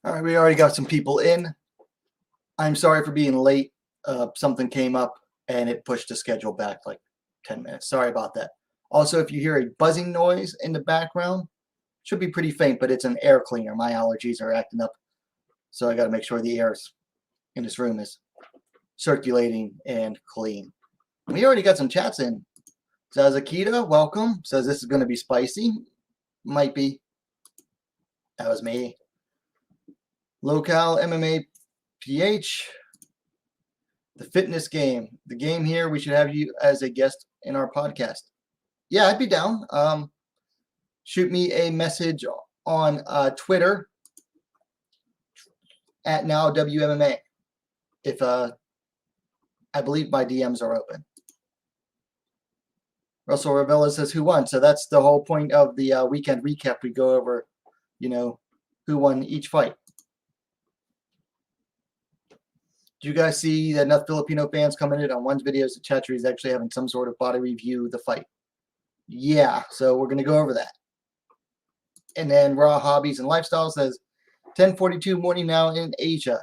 All right, we already got some people in. I'm sorry for being late. Something came up and it pushed the schedule back like 10 minutes. Sorry about that. Also, if you hear a buzzing noise in the background, should be pretty faint, but it's an air cleaner. My allergies are acting up, so I got to make sure the air in this room is circulating and clean. We already got some chats in. Zazakita, welcome. Says this is going to be spicy. Might be. That was me. Local MMA PH. The fitness game. The game here, we should have you as a guest in our podcast. Yeah, I'd be down. Shoot me a message on Twitter at now WMMA. If I believe my DMs are open. Russell Ravella says who won. So that's the whole point of the weekend recap. We go over, who won each fight. Do you guys see that enough Filipino fans coming in on one's videos that Chatri is actually having some sort of body review of the fight? Yeah, so we're going to go over that. And then Raw Hobbies and Lifestyle says 10:42 morning now in Asia.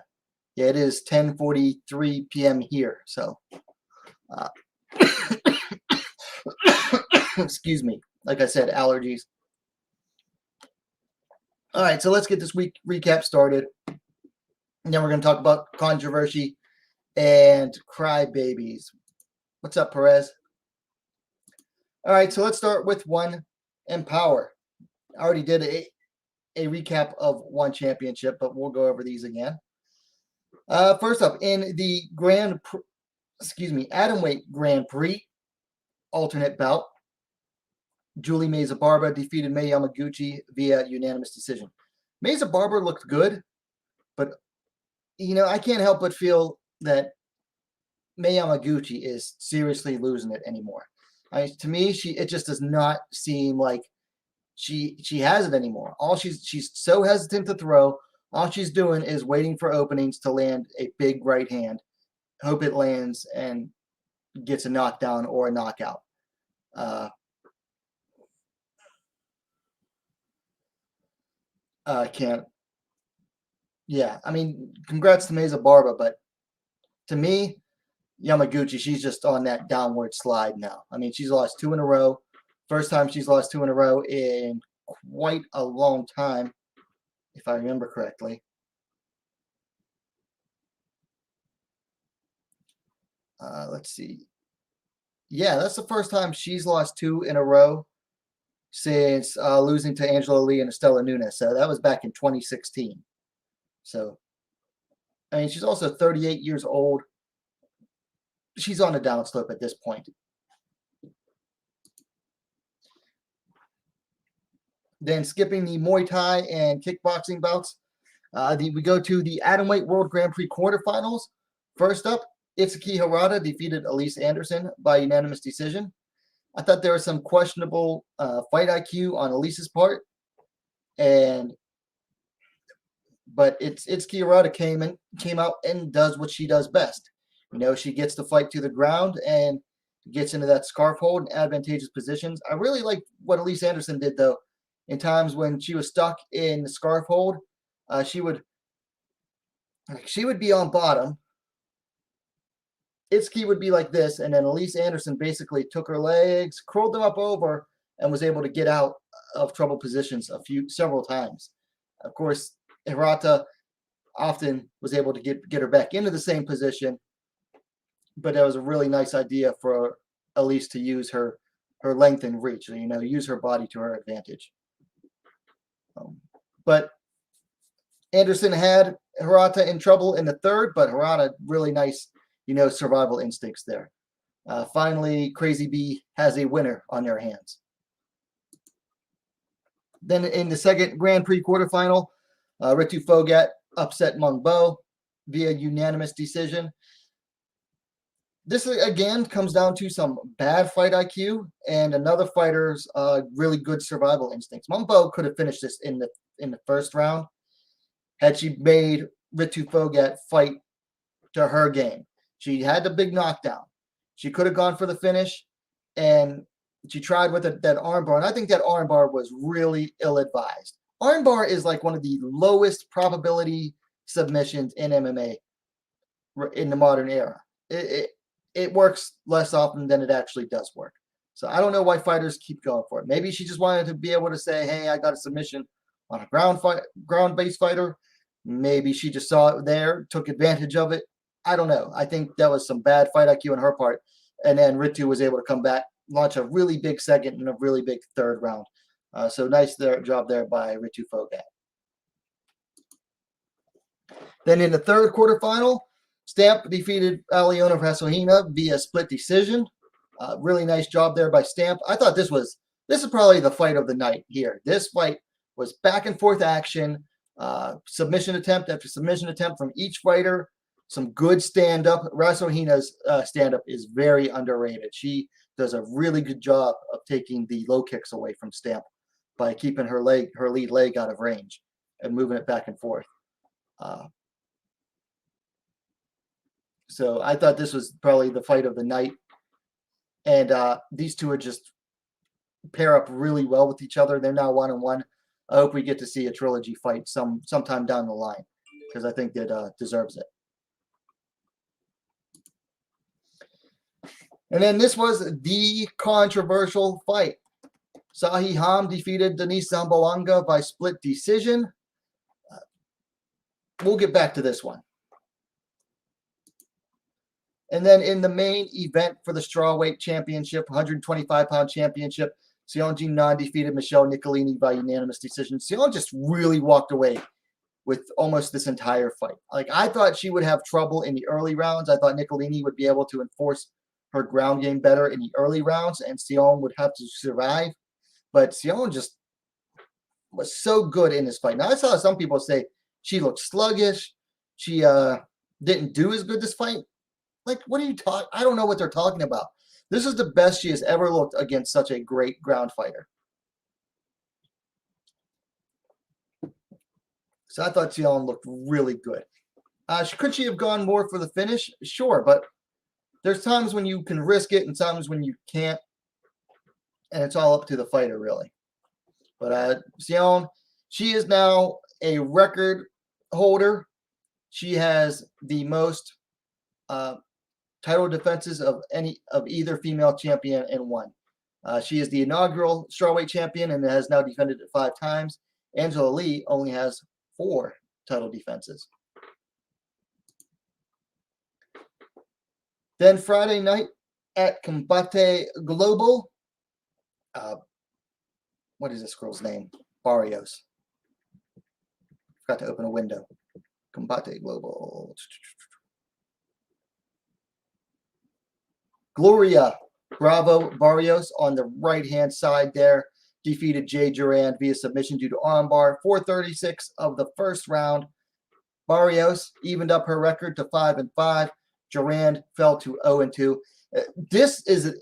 Yeah, it is 10:43 p.m. here. So, excuse me. Like I said, allergies. All right, so let's get this week recap started. And then we're going to talk about controversy and crybabies. What's up, Perez? All right, so let's start with one Enpower. I already did a recap of one championship, but we'll go over these again. First up, in the Atomweight Grand Prix alternate bout, Julie Meza Barba defeated May Yamaguchi via unanimous decision. Meza Barba looked good, but I can't help but feel that May Yamaguchi is seriously losing it anymore. To me, it just does not seem like she has it anymore. She's so hesitant to throw. All she's doing is waiting for openings to land a big right hand, hope it lands and gets a knockdown or a knockout. Can't. Yeah, congrats to Meza Barba, but to me, Yamaguchi, she's just on that downward slide now. She's lost 2 in a row. First time she's lost 2 in a row in quite a long time, if I remember correctly. Let's see. Yeah, that's the first time she's lost 2 in a row since losing to Angela Lee and Estela Nunes. So that was back in 2016. So, she's also 38 years old. She's on a downslope at this point. Then skipping the Muay Thai and kickboxing bouts, we go to the Atomweight World Grand Prix quarterfinals. First up, Itsuki Hirata defeated Elise Anderson by unanimous decision. I thought there was some questionable fight IQ on Elise's part, but Itsuki Hirata came out and does what she does best. She gets the fight to the ground and gets into that scarf hold and advantageous positions. I really like what Elise Anderson did, though. In times when she was stuck in the scarf hold, she would be on bottom. Itsuki would be like this, and then Elise Anderson basically took her legs, curled them up over, and was able to get out of trouble positions several times. Of course, Hirata often was able to get her back into the same position, but that was a really nice idea for Elise to use her length and reach, use her body to her advantage. But Anderson had Hirata in trouble in the third, but Hirata really nice, survival instincts there. Finally, Crazy B has a winner on their hands. Then in the second Grand Prix quarterfinal, Ritu Phogat upset Mung Bo via unanimous decision. This, again, comes down to some bad fight IQ and another fighter's really good survival instincts. Mung Bo could have finished this in the first round had she made Ritu Phogat fight to her game. She had the big knockdown. She could have gone for the finish, and she tried with that armbar. And I think that armbar was really ill-advised. Armbar is like one of the lowest probability submissions in MMA in the modern era. It works less often than it actually does work. So I don't know why fighters keep going for it. Maybe she just wanted to be able to say, hey, I got a submission on a ground-based fighter. Maybe she just saw it there, took advantage of it. I don't know. I think that was some bad fight IQ on her part. And then Ritu was able to come back, launch a really big second and a really big third round. So nice job there by Ritu Phogat. Then in the third quarterfinal, Stamp defeated Aliona Vasohina via split decision. Really nice job there by Stamp. I thought this is probably the fight of the night here. This fight was back and forth action, submission attempt after submission attempt from each fighter. Some good stand-up. Vasohina's stand-up is very underrated. She does a really good job of taking the low kicks away from Stamp by keeping her lead leg out of range and moving it back and forth. So I thought this was probably the fight of the night. And these two are just pair up really well with each other. They're now 1-1. I hope we get to see a trilogy fight sometime down the line because I think that deserves it. And then this was the controversial fight. Sahi Ham defeated Denice Zamboanga by split decision. We'll get back to this one. And then in the main event for the strawweight championship, 125-pound championship, Seon Jin-nan defeated Michelle Nicolini by unanimous decision. Seon just really walked away with almost this entire fight. Like, I thought she would have trouble in the early rounds. I thought Nicolini would be able to enforce her ground game better in the early rounds, and Seon would have to survive. But Seon just was so good in this fight. Now, I saw some people say she looked sluggish. She didn't do as good this fight. Like, what are you talking? I don't know what they're talking about. This is the best she has ever looked against such a great ground fighter. So I thought Seon looked really good. Could she have gone more for the finish? Sure, but there's times when you can risk it and times when you can't. And it's all up to the fighter, really. But Seon, she is now a record holder. She has the most title defenses of either female champion in one. She is the inaugural strawweight champion and has now defended it 5 times. Angela Lee only has 4 title defenses. Then Friday night at Combate Global, what is this girl's name? Barrios. Forgot to open a window. Combate Global. Gloria Bravo Barrios on the right-hand side there defeated Jay Durand via submission due to armbar. 4:36 of the first round. Barrios evened up her record to 5-5. Durand fell to 0-2. This is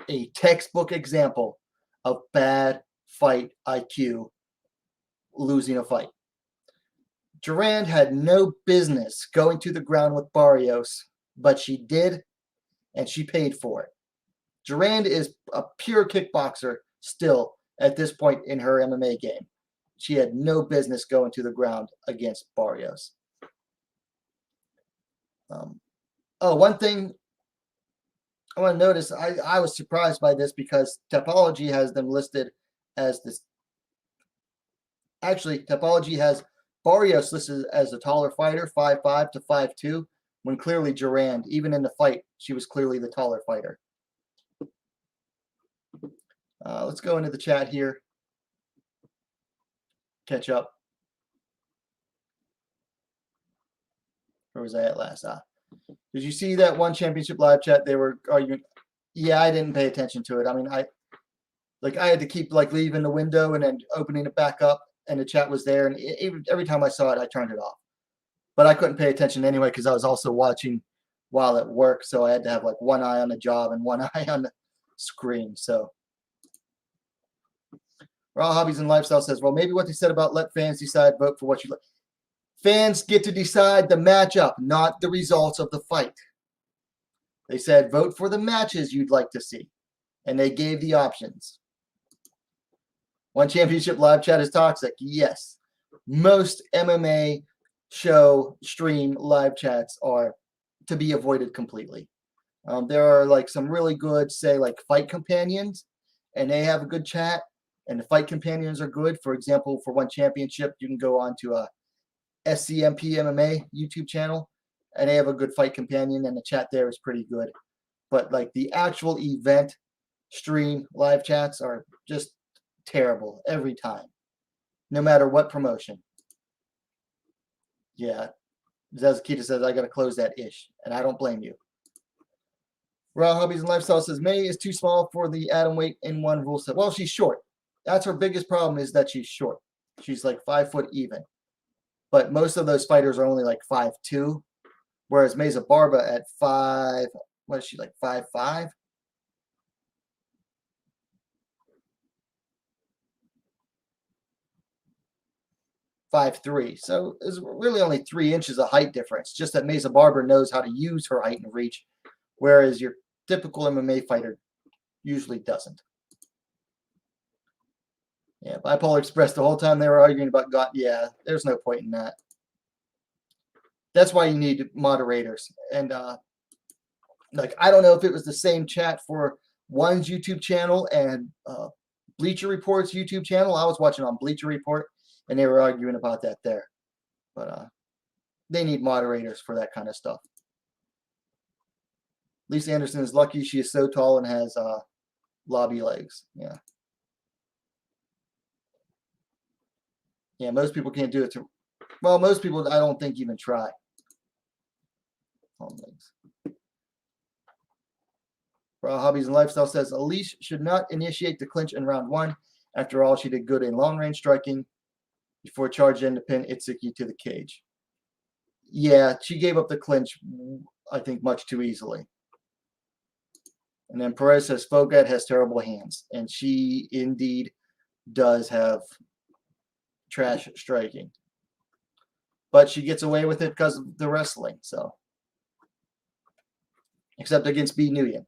a textbook example of bad fight IQ losing a fight. Durand had no business going to the ground with Barrios, but she did, and she paid for it. Durand is a pure kickboxer still at this point in her MMA game. She had no business going to the ground against Barrios. One thing I want to notice, I was surprised by this because Topology has them listed as this. Actually, Topology has Barrios listed as a taller fighter, 5'5" to 5'2", when clearly Durand, even in the fight, she was clearly the taller fighter. Let's go into the chat here. Catch up. Where was I at last? Did you see that one championship live chat? They were arguing. Yeah, I didn't pay attention to it. I mean, I had to keep leaving the window and then opening it back up, and the chat was there. And every time I saw it, I turned it off. But I couldn't pay attention anyway because I was also watching while at work, so I had to have one eye on the job and one eye on the screen. So Raw Hobbies and Lifestyle says, well, maybe what they said about let fans decide, vote for what you like. Fans get to decide the matchup, not the results of the fight. They said vote for the matches you'd like to see, and they gave the options. One Championship live chat is toxic. Yes. Most MMA show stream live chats are to be avoided completely. There are like some really good, say, like fight companions, and they have a good chat, and the fight companions are good. For example, for One Championship, you can go on to a SCMP MMA YouTube channel, and they have a good fight companion, and the chat there is pretty good. But like the actual event stream live chats are just terrible every time, no matter what promotion. Yeah, Zazakita says I got to close that ish, and I don't blame you. Raw Hobbies and Lifestyle says May is too small for the atom weight in one rule set. Well, she's short. That's her biggest problem, is that she's short. She's like 5 foot even. But most of those fighters are only like 5'2", whereas Meza Barba at 5, what is she, like 5'5"? .53. So it's really only 3 inches of height difference. Just that Meza Barber knows how to use her height and reach, whereas your typical MMA fighter usually doesn't. Yeah, Bipolar Express, the whole time they were arguing about God. Yeah, there's no point in that. That's why you need moderators. And like, I don't know if it was the same chat for One's YouTube channel and Bleacher Report's YouTube channel. I was watching on Bleacher Report, and they were arguing about that there. But they need moderators for that kind of stuff. Lisa Anderson is lucky she is so tall and has lobby legs. Yeah. Yeah, most people can't do it. Well, most people, I don't think, even try. Legs. Raw Hobbies and Lifestyle says Elise should not initiate the clinch in round 1. After all, she did good in long-range striking before charging in to pin Itsuki to the cage. Yeah, she gave up the clinch, I think, much too easily. And then Perez says Fogat has terrible hands, and she indeed does have trash striking. But she gets away with it because of the wrestling, so. Except against B. Nguyen.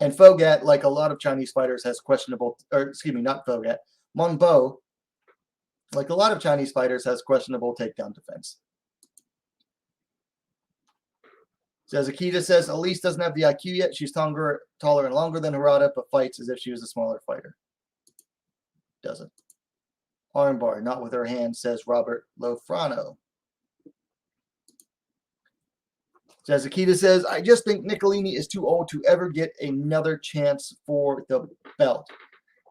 And Fogat, like a lot of Chinese fighters, has questionable, or excuse me, not Fogat, Monbo, like a lot of Chinese fighters, has questionable takedown defense. So Akita says, Elise doesn't have the IQ yet. She's taller and longer than Harada, but fights as if she was a smaller fighter. Doesn't. Armbar, not with her hand, says Robert Lofrano. Akita says, I just think Nicolini is too old to ever get another chance for the belt.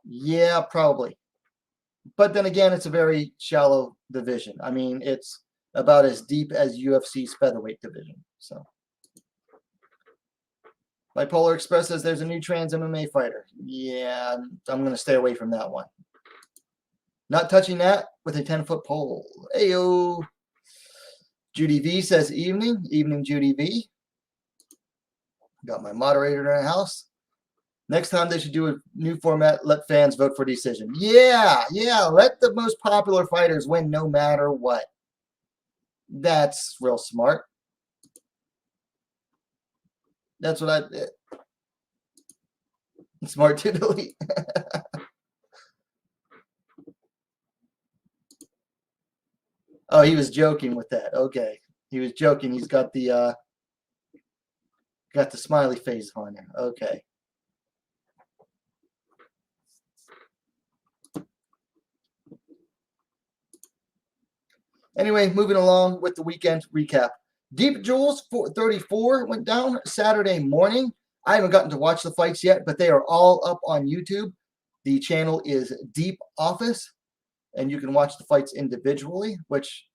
Yeah, probably. But then again, it's a very shallow division. I mean, it's about as deep as UFC's featherweight division. So, Bipolar Express says there's a new trans MMA fighter. Yeah, I'm going to stay away from that one. Not touching that with a 10-foot pole. Ayo. Judy V says evening. Evening, Judy V. Got my moderator in the house. Next time they should do a new format, let fans vote for decision. Yeah. Let the most popular fighters win no matter what. That's real smart. That's what I did. Smart to delete. Oh, he was joking with that. Okay. He was joking. He's got the smiley face on there. Okay. Anyway, moving along with the weekend recap. Deep Jewels 34 went down Saturday morning. I haven't gotten to watch the fights yet, but they are all up on YouTube. The channel is Deep Office, and you can watch the fights individually, which,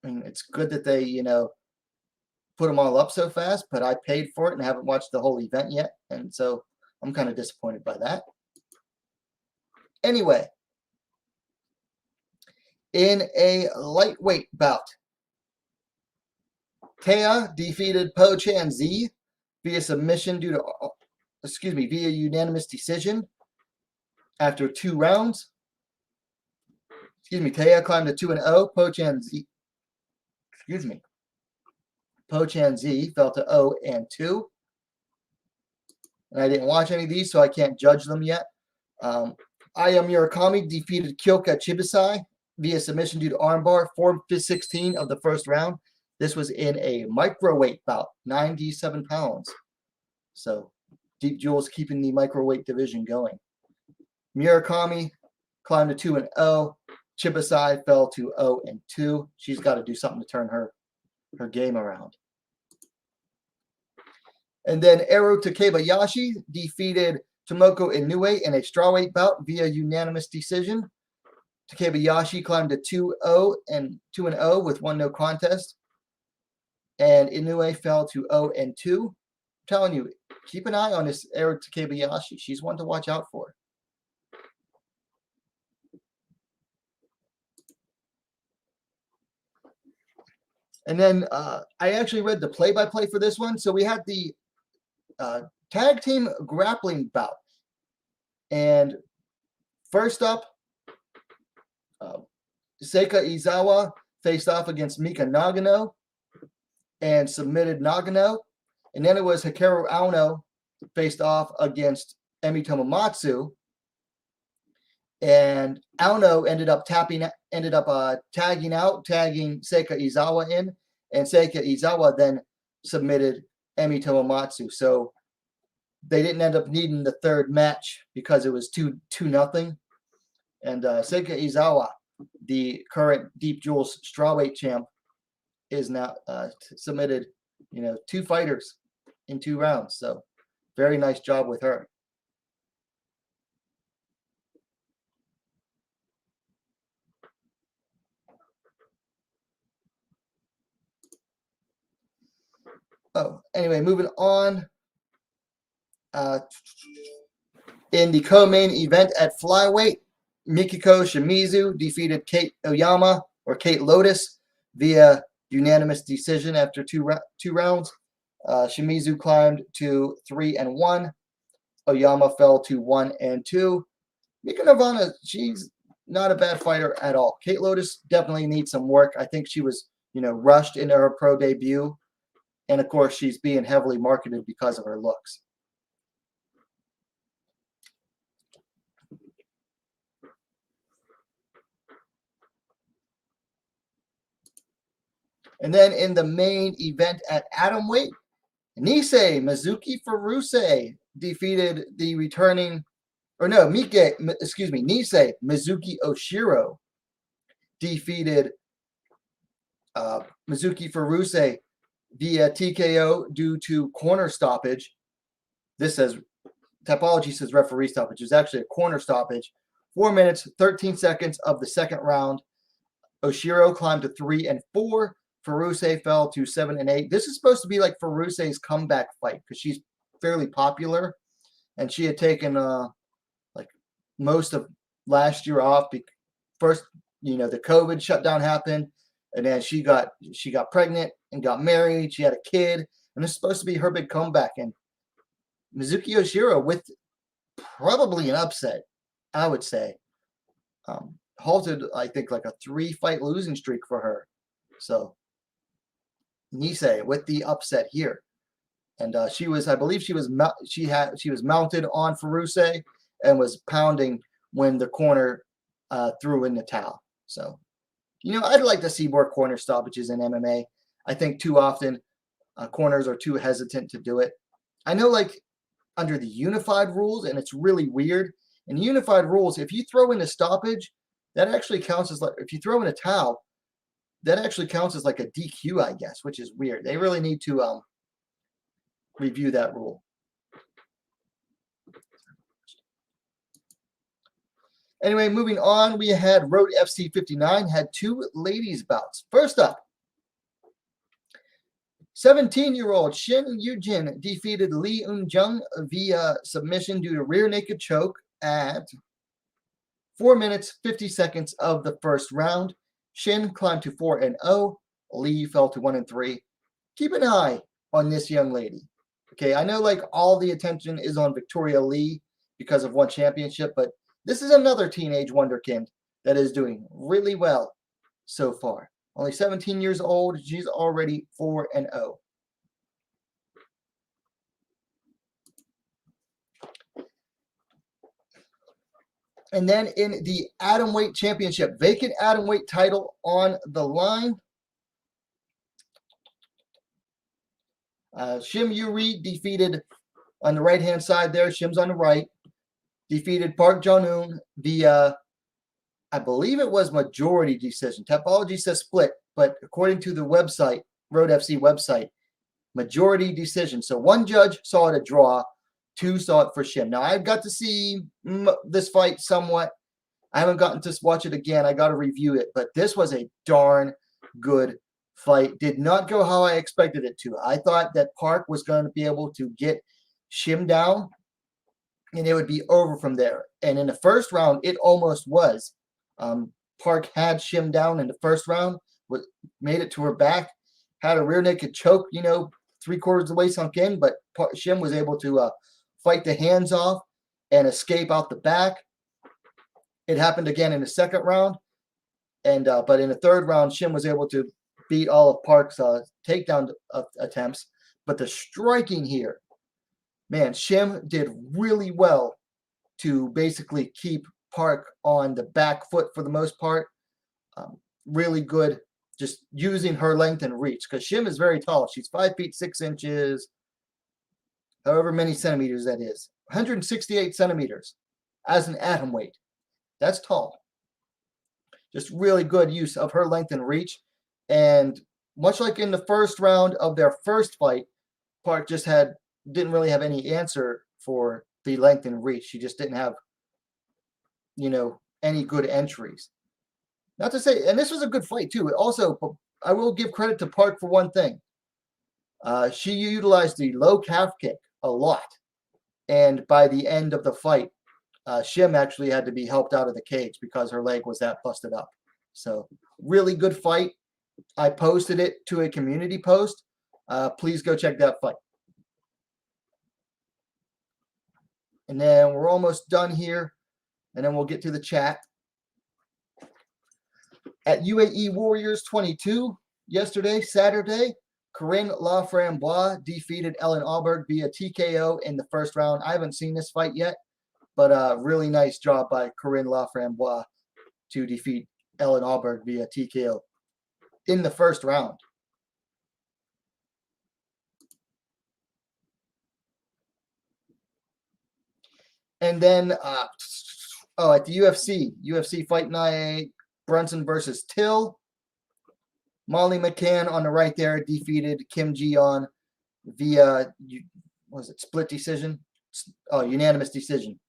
I mean, it's good that they, put them all up so fast, but I paid for it and haven't watched the whole event yet, and so I'm kind of disappointed by that. Anyway, in a lightweight bout, Taya defeated Po Chan Z via submission via unanimous decision after 2 rounds. Taya climbed to 2-0. Po Chan Z fell to 0-2. and I didn't watch any of these, so I can't judge them yet. Aya Murakami defeated Kyoka Chibisai via submission due to armbar, 4-16 of the first round. This was in a microweight bout, 97 pounds. So Deep Jewel's keeping the microweight division going. Murakami climbed to 2-0. Chibisai fell to 0-2. She's got to do something to turn her game around. And then Eru Takebayashi defeated Tomoko Inoue in a strawweight bout via unanimous decision. Takebayashi climbed to 2-0 with 1 no contest. And Inoue fell to 0-2. I'm telling you, keep an eye on this Eru Takebayashi. She's one to watch out for. And then I actually read the play-by-play for this one. So we had the tag team grappling bout. And first up, Seika Izawa faced off against Mika Nagano and submitted Nagano. And then it was Hikaru Aono faced off against Emi Tomomatsu. And Aono ended up tagging out, tagging Seika Izawa in. And Seika Izawa then submitted Emi Tomomatsu. So they didn't end up needing the third match because it was 2-0. And Seika Izawa, the current Deep Jewels strawweight champ, is now submitted, 2 fighters in 2 rounds. So very nice job with her. Oh, anyway, moving on. In the co-main event at flyweight, Mikiko Shimizu defeated Kate Oyama, or Kate Lotus, via unanimous decision after two rounds. Shimizu climbed to 3-1. Oyama fell to 1-2. Mika Nirvana, she's not a bad fighter at all. Kate Lotus definitely needs some work. I think she was, rushed into her pro debut. And of course, she's being heavily marketed because of her looks. And then in the main event at atomweight, Nise Mizuki Furuse defeated the returning, Nise Mizuki Oshiro defeated Mizuki Furuse via TKO due to corner stoppage. This says, Topology says referee stoppage. It was actually a corner stoppage. 4 minutes, 13 seconds of the second round. Oshiro climbed to 3-4. Furuse fell to 7-8. This is supposed to be like Furuse's comeback fight because she's fairly popular, and she had taken like most of last year off. First, the COVID shutdown happened, and then she got pregnant and got married. She had a kid, and this is supposed to be her big comeback. And Mizuki Oshiro, with probably an upset, I would say, halted, I think, like a 3-fight losing streak for her. So Nise with the upset here, and she was mounted on Furuse and was pounding when the corner threw in the towel. So, I'd like to see more corner stoppages in MMA. I think too often corners are too hesitant to do it. I know, like, under the unified rules, and it's really weird. In unified rules, if you throw in a stoppage, that actually counts as, like, if you throw in a towel, that actually counts as like a DQ, I guess, which is weird. They really need to review that rule. Anyway, moving on, we had Road FC 59 had 2 ladies bouts. First up, 17-year-old Shin Yujin defeated Lee Eun-jung via submission due to rear naked choke at 4 minutes, 50 seconds of the first round. Shin climbed to 4-0. Lee fell to 1-3. Keep an eye on this young lady. Okay, I know like all the attention is on Victoria Lee because of one championship, but this is another teenage wonderkind that is doing really well so far. Only 17 years old, she's already 4-0. And then in the atomweight championship, vacant atomweight title on the line. Shim Yuri defeated on the right-hand side there. Shim's on the right. Defeated Park Jong-un via, I believe it was majority decision. Topology says split, but according to the website, Road FC website, majority decision. So one judge saw it a draw, two saw it for Shim. Now, I've got to see this fight somewhat. I haven't gotten to watch it again. I got to review it, but this was a darn good fight. Did not go how I expected it to. I thought that Park was going to be able to get Shim down, and it would be over from there. And in the first round, it almost was. Park had Shim down in the first round, made it to her back, had a rear naked choke, 3/4 of the way sunk in, but Shim was able to fight the hands off and escape out the back. It happened again in the second round, and but in the third round, Shim was able to beat all of Park's takedown attempts. But the striking here, man, Shim did really well to basically keep Park on the back foot for the most part. Really good, just using her length and reach, because Shim is very tall. She's 5 feet 6 inches, however many centimeters that is. 168 centimeters as an atom weight. That's tall. Just really good use of her length and reach. And much like in the first round of their first fight, Park just didn't really have any answer for the length and reach. She just didn't have, any good entries. Not to say, and this was a good fight too. Also, I will give credit to Park for one thing. She utilized the low calf kick a lot. And by the end of the fight, Shim actually had to be helped out of the cage because her leg was that busted up. So really good fight. I posted it to a community post. Please go check that fight. And then we're almost done here. And then we'll get to the chat. At UAE Warriors 22 yesterday, Saturday, Corinne Laframboise defeated Ellen Alberg via TKO in the first round. I haven't seen this fight yet, but really nice job by Corinne Laframboise to defeat Ellen Alberg via TKO in the first round. And then, at the UFC Fight Night, Brunson versus Till. Molly McCann on the right there defeated Kim Ji-yeon via, split decision? Unanimous decision.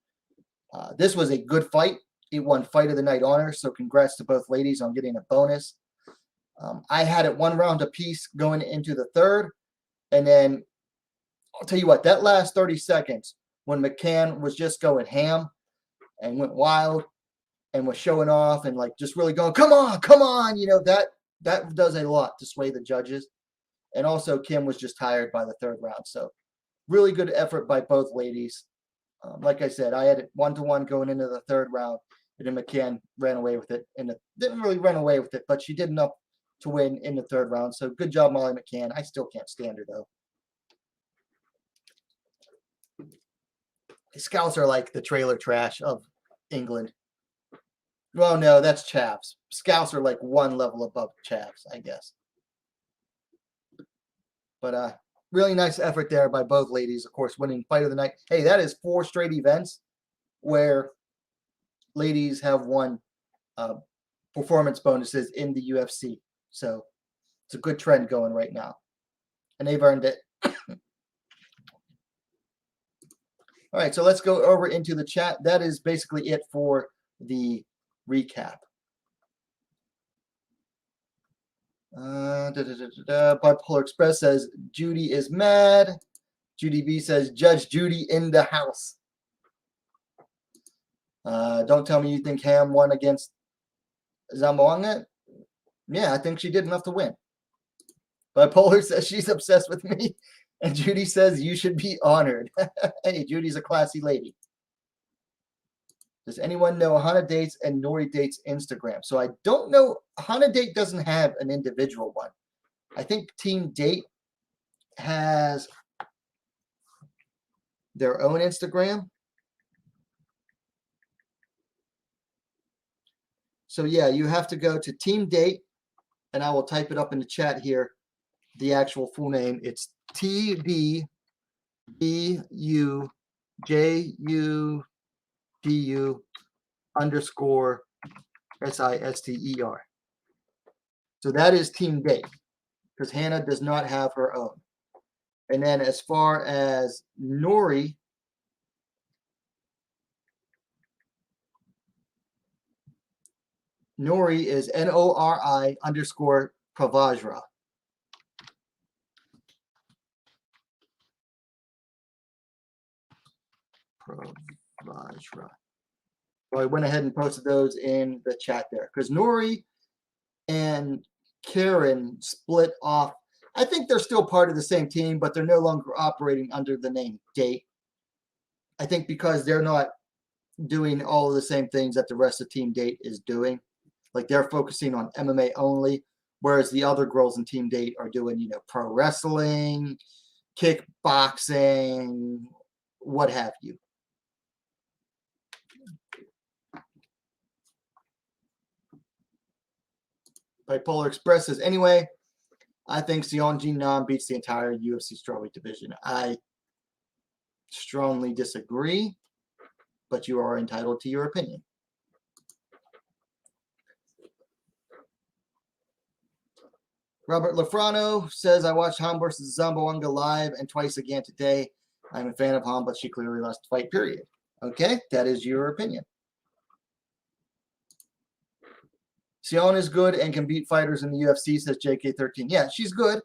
This was a good fight. It won Fight of the Night honors, so congrats to both ladies on getting a bonus. I had it 1 round apiece going into the third, and then I'll tell you what, that last 30 seconds when McCann was just going ham and went wild and was showing off and just really going, come on, that does a lot to sway the judges. And also Kim was just tired by the third round. So really good effort by both ladies. Like I said, I had it 1-1 going into the third round, and then McCann ran away with it. And didn't really run away with it, but she did enough to win in the third round. So good job, Molly McCann. I still can't stand her, though. The Scouts are like the trailer trash of England. Well, no, that's Chavs. Scouts are like one level above Chavs, I guess. But really nice effort there by both ladies, of course, winning Fight of the Night. Hey, that is 4 straight events where ladies have won performance bonuses in the UFC. So it's a good trend going right now. And they've earned it. All right, so let's go over into the chat. That is basically it for the recap. Bipolar Express says Judy is mad. Judy B says Judge Judy in the house. Don't tell me you think Ham won against Zamboanga. Yeah, I think she did enough to win. Bipolar says she's obsessed with me. And Judy says you should be honored. Hey, Judy's a classy lady. Does anyone know Hana Dates and Nori Dates Instagram? So I don't know. Hana Date doesn't have an individual one. I think Team Date has their own Instagram. So yeah, you have to go to team date, and I will type it up in the chat here. The actual full name. It's TDBUJUDU_SISTER. So that is team date, because Hannah does not have her own. And then as far as Nori, Nori is NORI_Pravajra. Pravajra. So I went ahead and posted those in the chat there, because Nori and Karen split off. I think they're still part of the same team, but they're no longer operating under the name Date. I think because they're not doing all of the same things that the rest of Team Date is doing. Like they're focusing on MMA only, whereas the other girls in Team Date are doing, pro wrestling, kickboxing, what have you. Bipolar Express says, anyway, I think Sion Jin Nam beats the entire UFC strawweight division. I strongly disagree, but you are entitled to your opinion. Robert Lafrano says, I watched Ham versus Zamboanga live and twice again today. I'm a fan of Ham, but she clearly lost the fight, period. Okay, that is your opinion. Sion is good and can beat fighters in the UFC, says JK13. Yeah, she's good.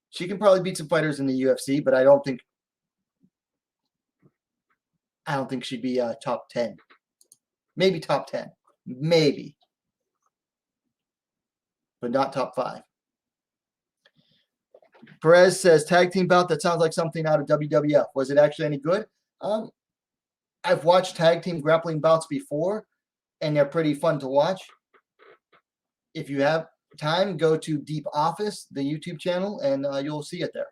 She can probably beat some fighters in the UFC, but I don't think she'd be top 10. Maybe top 10. Maybe. But not top 5. Perez says, tag team bout, that sounds like something out of WWF. Was it actually any good? I've watched tag team grappling bouts before, and they're pretty fun to watch. If you have time, go to Deep Office, the YouTube channel, and you'll see it there.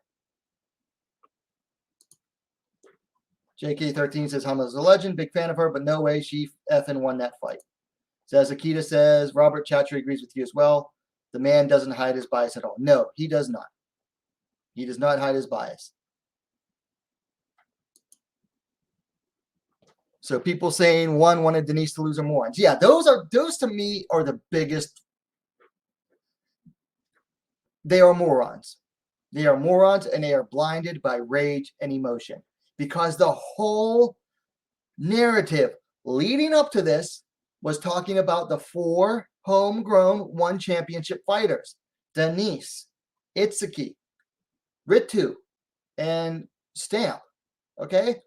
JK13 says, Hama's a legend. Big fan of her, but no way she effing won that fight. Says Akita says, Robert Chatry agrees with you as well. The man doesn't hide his bias at all. No, he does not. He does not hide his bias. So people saying one wanted Denice to lose her morons. Yeah, those to me are the biggest. They are morons. They are morons, and they are blinded by rage and emotion, because the whole narrative leading up to this was talking about the 4 homegrown one championship fighters: Denice, Itsuki, Ritu, and Stamp. Okay?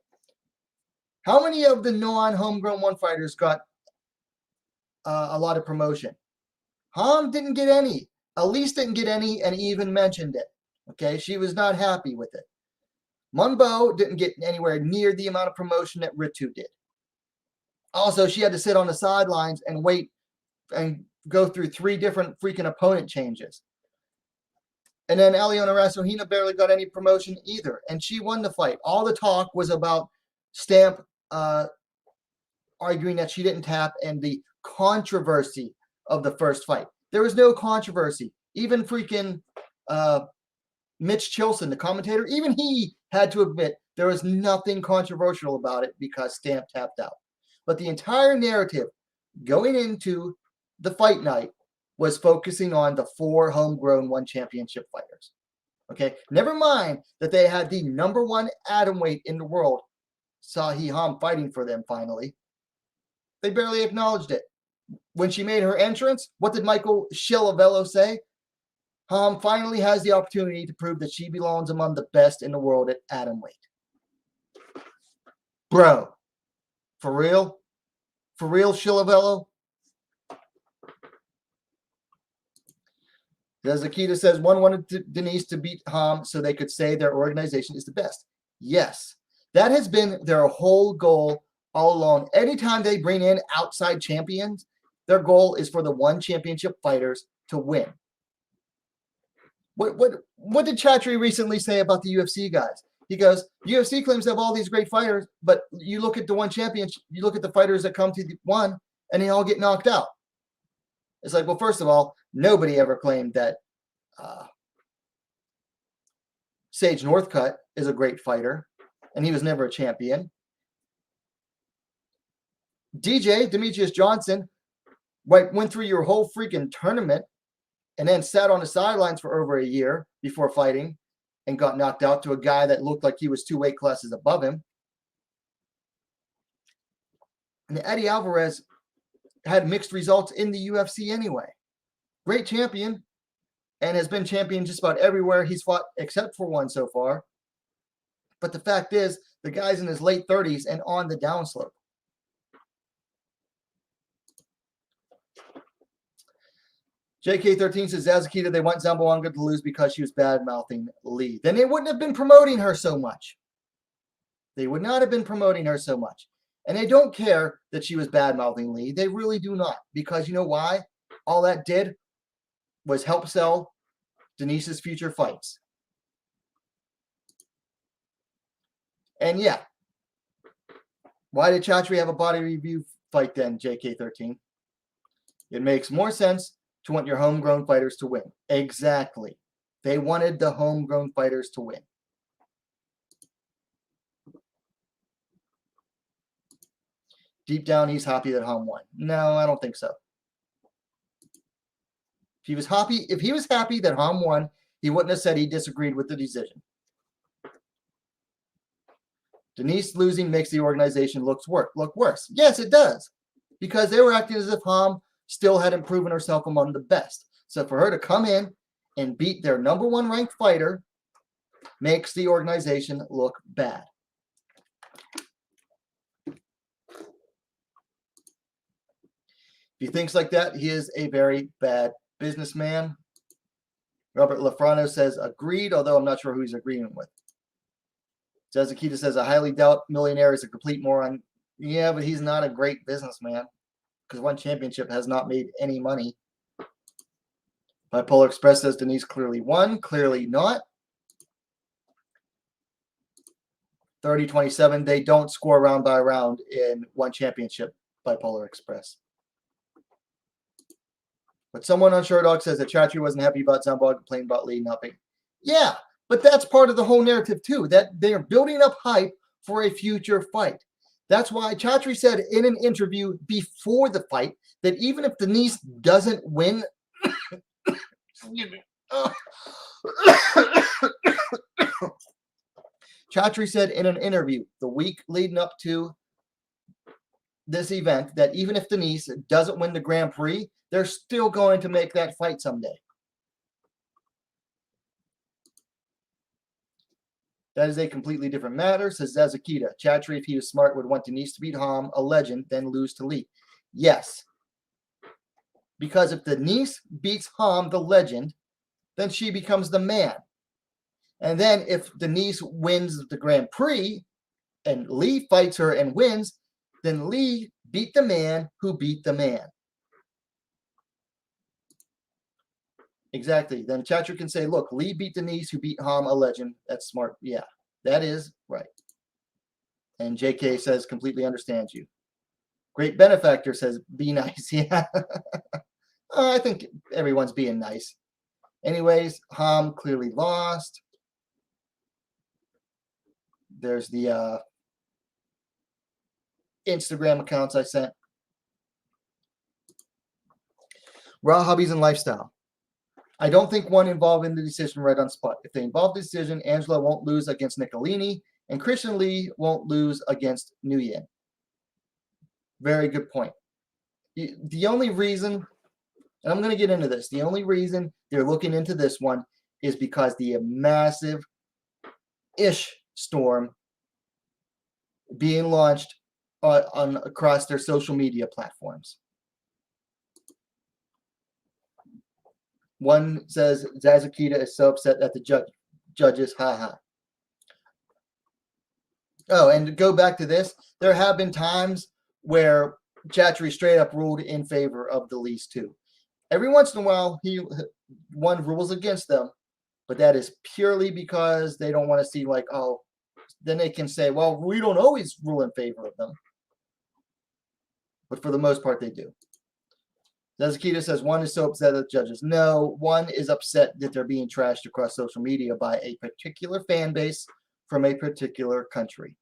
How many of the non-homegrown one fighters got a lot of promotion? Ham didn't get any. Elise didn't get any and even mentioned it. Okay? She was not happy with it. Munbo didn't get anywhere near the amount of promotion that Ritu did. Also, she had to sit on the sidelines and wait and go through 3 different freaking opponent changes. And then Eliona Rasuhina barely got any promotion either, and she won the fight. All the talk was about Stamp arguing that she didn't tap and the controversy of the first fight. There was no controversy. Even freaking Mitch Chilson, the commentator, even he had to admit there was nothing controversial about it because Stamp tapped out. But the entire narrative going into the fight night was focusing on the 4 homegrown one championship fighters. Okay, never mind that they had the #1 atomweight in the world, Sahi Ham, fighting for them finally. They barely acknowledged it. When she made her entrance, what did Michael Chilavello say? Ham finally has the opportunity to prove that she belongs among the best in the world at atomweight. Bro, for real? For real, Chilavello? Akita says, one wanted Denice to beat Ham so they could say their organization is the best. Yes, that has been their whole goal all along. Anytime they bring in outside champions, their goal is for the one championship fighters to win. What did Chatry recently say about the UFC guys? He goes, UFC claims to have all these great fighters, but you look at the one championship, you look at the fighters that come to the one, and they all get knocked out. It's like, well, first of all, nobody ever claimed that Sage Northcutt is a great fighter, and he was never a champion. DJ, Demetrius Johnson, went through your whole freaking tournament and then sat on the sidelines for over a year before fighting and got knocked out to a guy that looked like he was 2 weight classes above him. And Eddie Alvarez had mixed results in the UFC anyway. Great champion, and has been champion just about everywhere he's fought except for one so far. But the fact is, the guy's in his late 30s and on the downslope. JK13 says, Zazakita, they want Zamboanga to lose because she was bad-mouthing Lee. Then they wouldn't have been promoting her so much. They would not have been promoting her so much. And they don't care that she was bad-mouthing Lee. They really do not. Because you know why? All that did was help sell Denice's future fights. And yeah. Why did Chatri have a body review fight then, JK13? It makes more sense to want your homegrown fighters to win. Exactly. They wanted the homegrown fighters to win. Deep down, he's happy that Hom won. No, I don't think so. If he was happy that Hom won, he wouldn't have said he disagreed with the decision. Denice losing makes the organization look worse. Yes, it does. Because they were acting as if Hom still hadn't proven herself among the best. So for her to come in and beat their #1 ranked fighter makes the organization look bad. If he thinks like that, he is a very bad businessman. Robert Lafrano says, agreed, although I'm not sure who he's agreeing with. Zazakita says, I highly doubt Millionaire is a complete moron. Yeah, but he's not a great businessman because one championship has not made any money. Bipolar Express says Denice clearly won. Clearly not. 30-27, they don't score round by round in one championship, Bipolar Express. But someone on Short Dog says that Chatri wasn't happy about Zamboanga playing about Lee not being. Yeah, but that's part of the whole narrative too, that they're building up hype for a future fight. That's why Chatri said in an interview before the fight that even if Denice doesn't win, Chatri said in an interview the week leading up to this event that even if Denice doesn't win the Grand Prix, they're still going to make that fight someday. That is a completely different matter, says Zazakita. Chatri, if he was smart, would want Denice to beat Hom, a legend, then lose to Lee. Yes. Because if Denice beats Hom, the legend, then she becomes the man. And then if Denice wins the Grand Prix and Lee fights her and wins, then Lee beat the man who beat the man. Exactly. Then Chatri can say, look, Lee beat Denice, who beat Hom, a legend. That's smart. Yeah, that is right. And JK says, completely understands you. Great benefactor says, be nice. Yeah. I think everyone's being nice. Anyways, Hom clearly lost. There's the Instagram accounts I sent. Raw hobbies and lifestyle. I don't think one involved in the decision right on spot. If they involve the decision, Angela won't lose against Nicolini, and Christian Lee won't lose against Nguyen. Very good point. The only reason, and I'm going to get into this, the only reason they're looking into this one is because the massive ish storm being launched across their social media platforms. One says Zazakita is so upset at the judges. Haha. Oh, and to go back to this, there have been times where Chatri straight up ruled in favor of the Lees too. Every once in a while, one rules against them, but that is purely because they don't want to see like, oh, then they can say, well, we don't always rule in favor of them. But for the most part, they do. Zazakita says one is so upset at the judges. No, one is upset that they're being trashed across social media by a particular fan base from a particular country.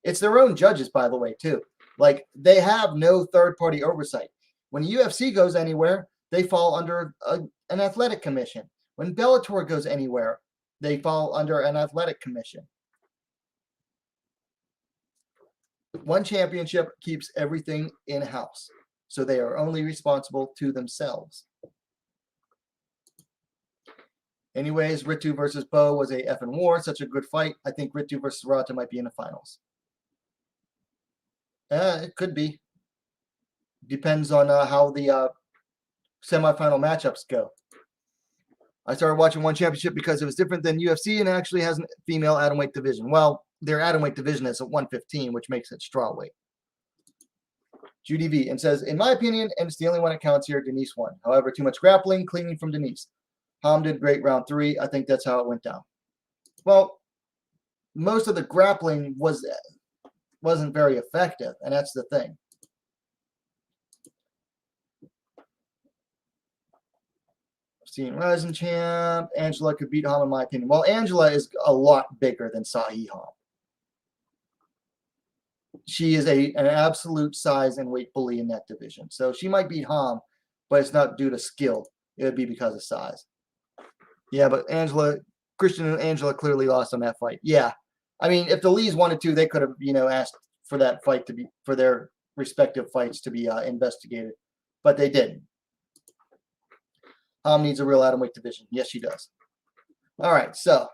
It's their own judges, by the way, too. Like, they have no third-party oversight. When UFC goes anywhere, they fall under an athletic commission. When Bellator goes anywhere, they fall under an athletic commission. One championship keeps everything in-house, so they are only responsible to themselves. Anyways, Ritu versus Bo was a effing war. Such a good fight. I think Ritu versus Rata might be in the finals. It could be. Depends on how the semifinal matchups go. I started watching One Championship because it was different than UFC and actually has a female atomweight division. Well, their atomweight division is at 115, which makes it strawweight. Judy V. and says, in my opinion, and it's the only one that counts here, Denice won. However, too much grappling, cleaning from Denice. Ham did great round 3. I think that's how it went down. Well, most of the grappling wasn't very effective, and that's the thing. Seeing Rosenchamp, Angela could beat Ham in my opinion. Well, Angela is a lot bigger than Sahi Ham. She is an absolute size and weight bully in that division. So she might beat Ham, but it's not due to skill. It would be because of size. Yeah, but Christian and Angela clearly lost on that fight. Yeah. I mean, if the Lees wanted to, they could have, asked for that fight to be, for their respective fights to be investigated. But they didn't. Ham needs a real atomweight division. Yes, she does. All right, so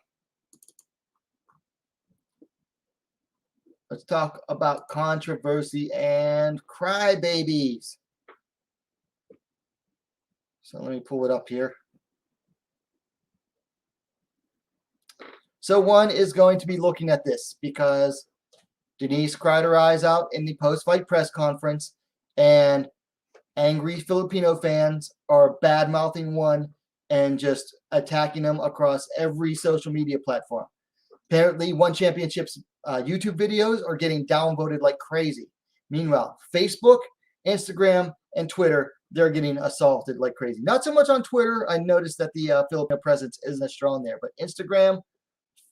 let's talk about controversy and crybabies. So let me pull it up here. So one is going to be looking at this because Denice cried her eyes out in the post-fight press conference, and angry Filipino fans are bad-mouthing one and just attacking them across every social media platform. Apparently, One Championship's YouTube videos are getting downvoted like crazy. Meanwhile, Facebook, Instagram, and Twitter, they're getting assaulted like crazy. Not so much on Twitter. I noticed that the Filipino presence isn't as strong there. But Instagram,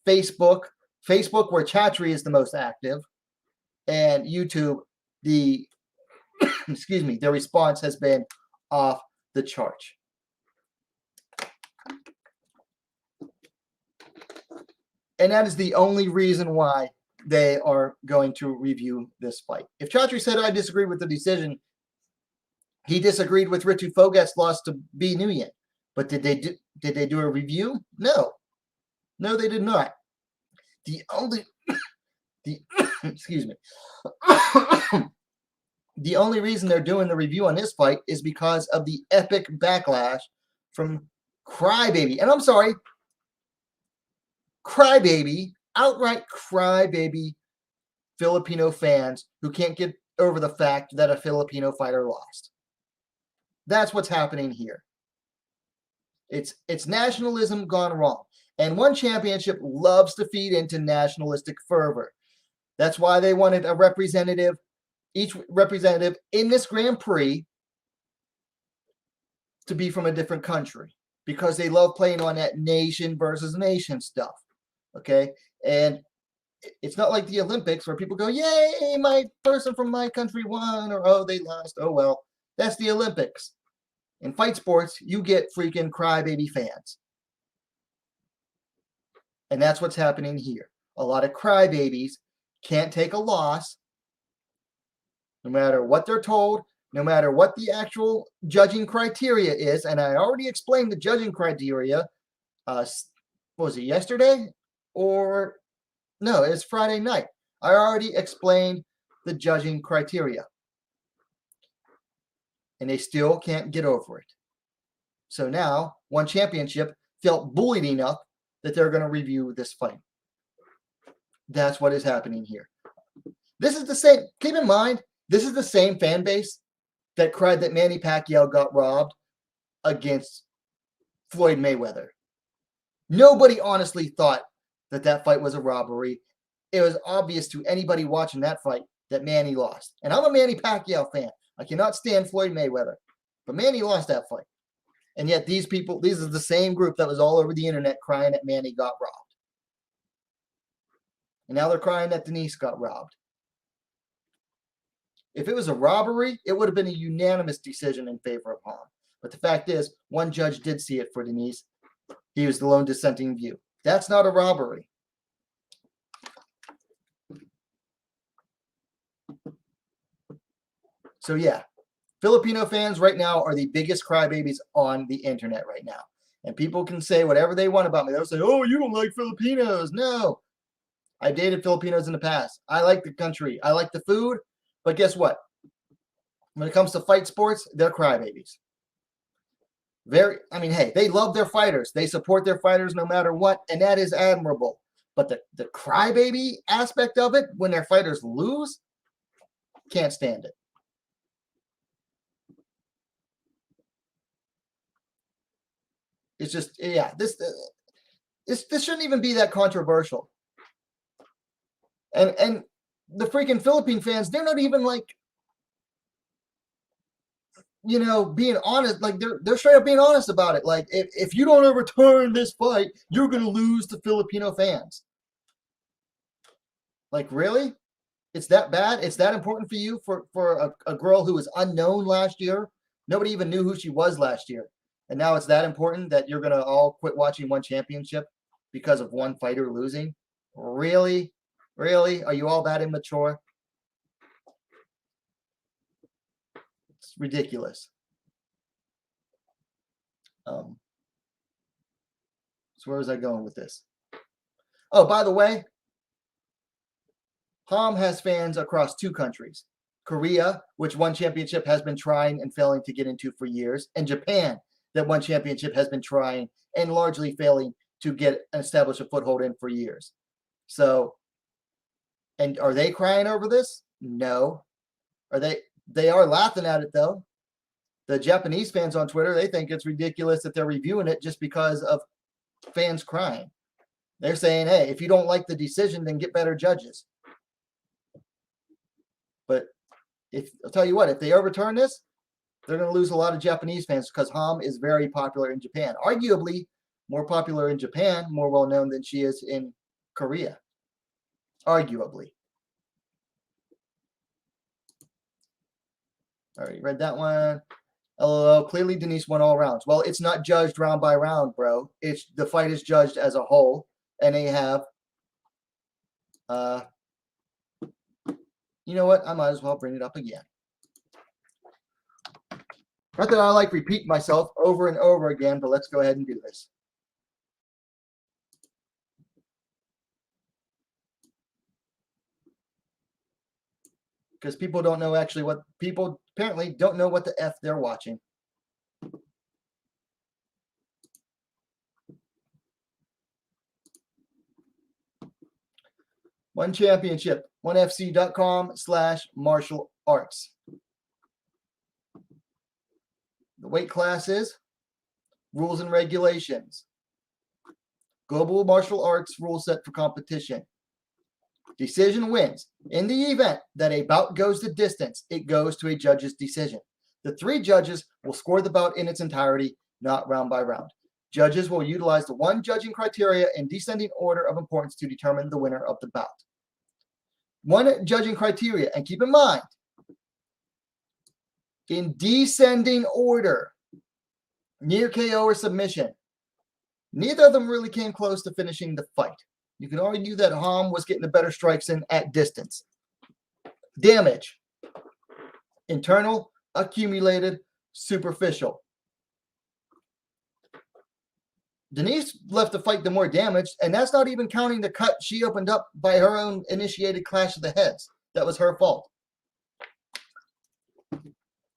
Facebook, where Chatri is the most active, and YouTube, their response has been off the chart. And that is the only reason why they are going to review this fight. If Chatri said, I disagree with the decision, he disagreed with Ritu Fogat's loss to B. Nguyen. But did they do a review? No. No, they did not. The only reason they're doing the review on this fight is because of the epic backlash from crybaby. And I'm sorry, crybaby, outright crybaby Filipino fans who can't get over the fact that a Filipino fighter lost. That's what's happening here. It's nationalism gone wrong. And One Championship loves to feed into nationalistic fervor. That's why they wanted a representative, each representative in this Grand Prix to be from a different country, because they love playing on that nation versus nation stuff. Okay? And it's not like the Olympics where people go, yay, my person from my country won, or oh, they lost. Oh, well, that's the Olympics. In fight sports, you get freaking crybaby fans. And that's what's happening here. A lot of crybabies can't take a loss, no matter what they're told, no matter what the actual judging criteria is. And I already explained the judging criteria. Was it yesterday? Or no, it's Friday night. I already explained the judging criteria. And they still can't get over it. So now, One Championship felt bullied enough that they're going to review this fight. That's what is happening here. This is the same, keep in mind, this is the same fan base that cried that Manny Pacquiao got robbed against Floyd Mayweather. Nobody honestly thought that that fight was a robbery. It was obvious to anybody watching that fight that Manny lost. And I'm a Manny Pacquiao fan. I cannot stand Floyd Mayweather. But Manny lost that fight. And yet these people, these are the same group that was all over the internet crying that Manny got robbed. And now they're crying that Denice got robbed. If it was a robbery, it would have been a unanimous decision in favor of Hom. But the fact is, one judge did see it for Denice. He was the lone dissenting view. That's not a robbery. So yeah, Filipino fans right now are the biggest crybabies on the internet right now. And people can say whatever they want about me. They'll say, oh, you don't like Filipinos. No. I dated Filipinos in the past. I like the country. I like the food. But guess what? When it comes to fight sports, they're crybabies. Hey, they love their fighters. They support their fighters no matter what, and that is admirable. But the crybaby aspect of it, when their fighters lose, can't stand it. It's just, yeah, this shouldn't even be that controversial. And the freaking Philippine fans, they're not even like, being honest. Like they're straight up being honest about it. Like if you don't overturn this fight, you're gonna lose to Filipino fans. Like really? It's that bad? It's that important for you for a girl who was unknown last year? Nobody even knew who she was last year. And now it's that important that you're gonna all quit watching one championship because of one fighter losing? Really? Really? Are you all that immature? It's ridiculous. So where was I going with this? Oh, by the way, Hom has fans across 2 countries. Korea, which one championship has been trying and failing to get into for years, and Japan, that one championship has been trying and largely failing to get and establish a foothold in for years. So, and are they crying over this? No. Are they? They are laughing at it though. The Japanese fans on Twitter, they think it's ridiculous that they're reviewing it just because of fans crying. They're saying, hey, if you don't like the decision, then get better judges. But I'll tell you what, if they overturn this, they're going to lose a lot of Japanese fans because Hom is very popular in Japan. Arguably more popular in Japan, more well known than she is in Korea. Arguably. All right, read that one. LOL, clearly Denice won all rounds. Well, it's not judged round by round, bro. The fight is judged as a whole, and they have you know what? I might as well bring it up again. Not that I like repeat myself over and over again, but let's go ahead and do this. Because people don't know actually what people apparently don't know what the F they're watching. One championship, onefc.com/martial arts. The weight class is rules and regulations. Global martial arts rule set for competition. Decision wins. In the event that a bout goes the distance, it goes to a judge's decision. The 3 judges will score the bout in its entirety, not round by round. Judges will utilize the 1 judging criteria in descending order of importance to determine the winner of the bout. 1 judging criteria, and keep in mind, in descending order, near KO or submission, neither of them really came close to finishing the fight. You can argue that Hom was getting the better strikes in at distance. Damage. Internal, accumulated, superficial. Denice left the fight the more damaged, and that's not even counting the cut she opened up by her own initiated clash of the heads. That was her fault.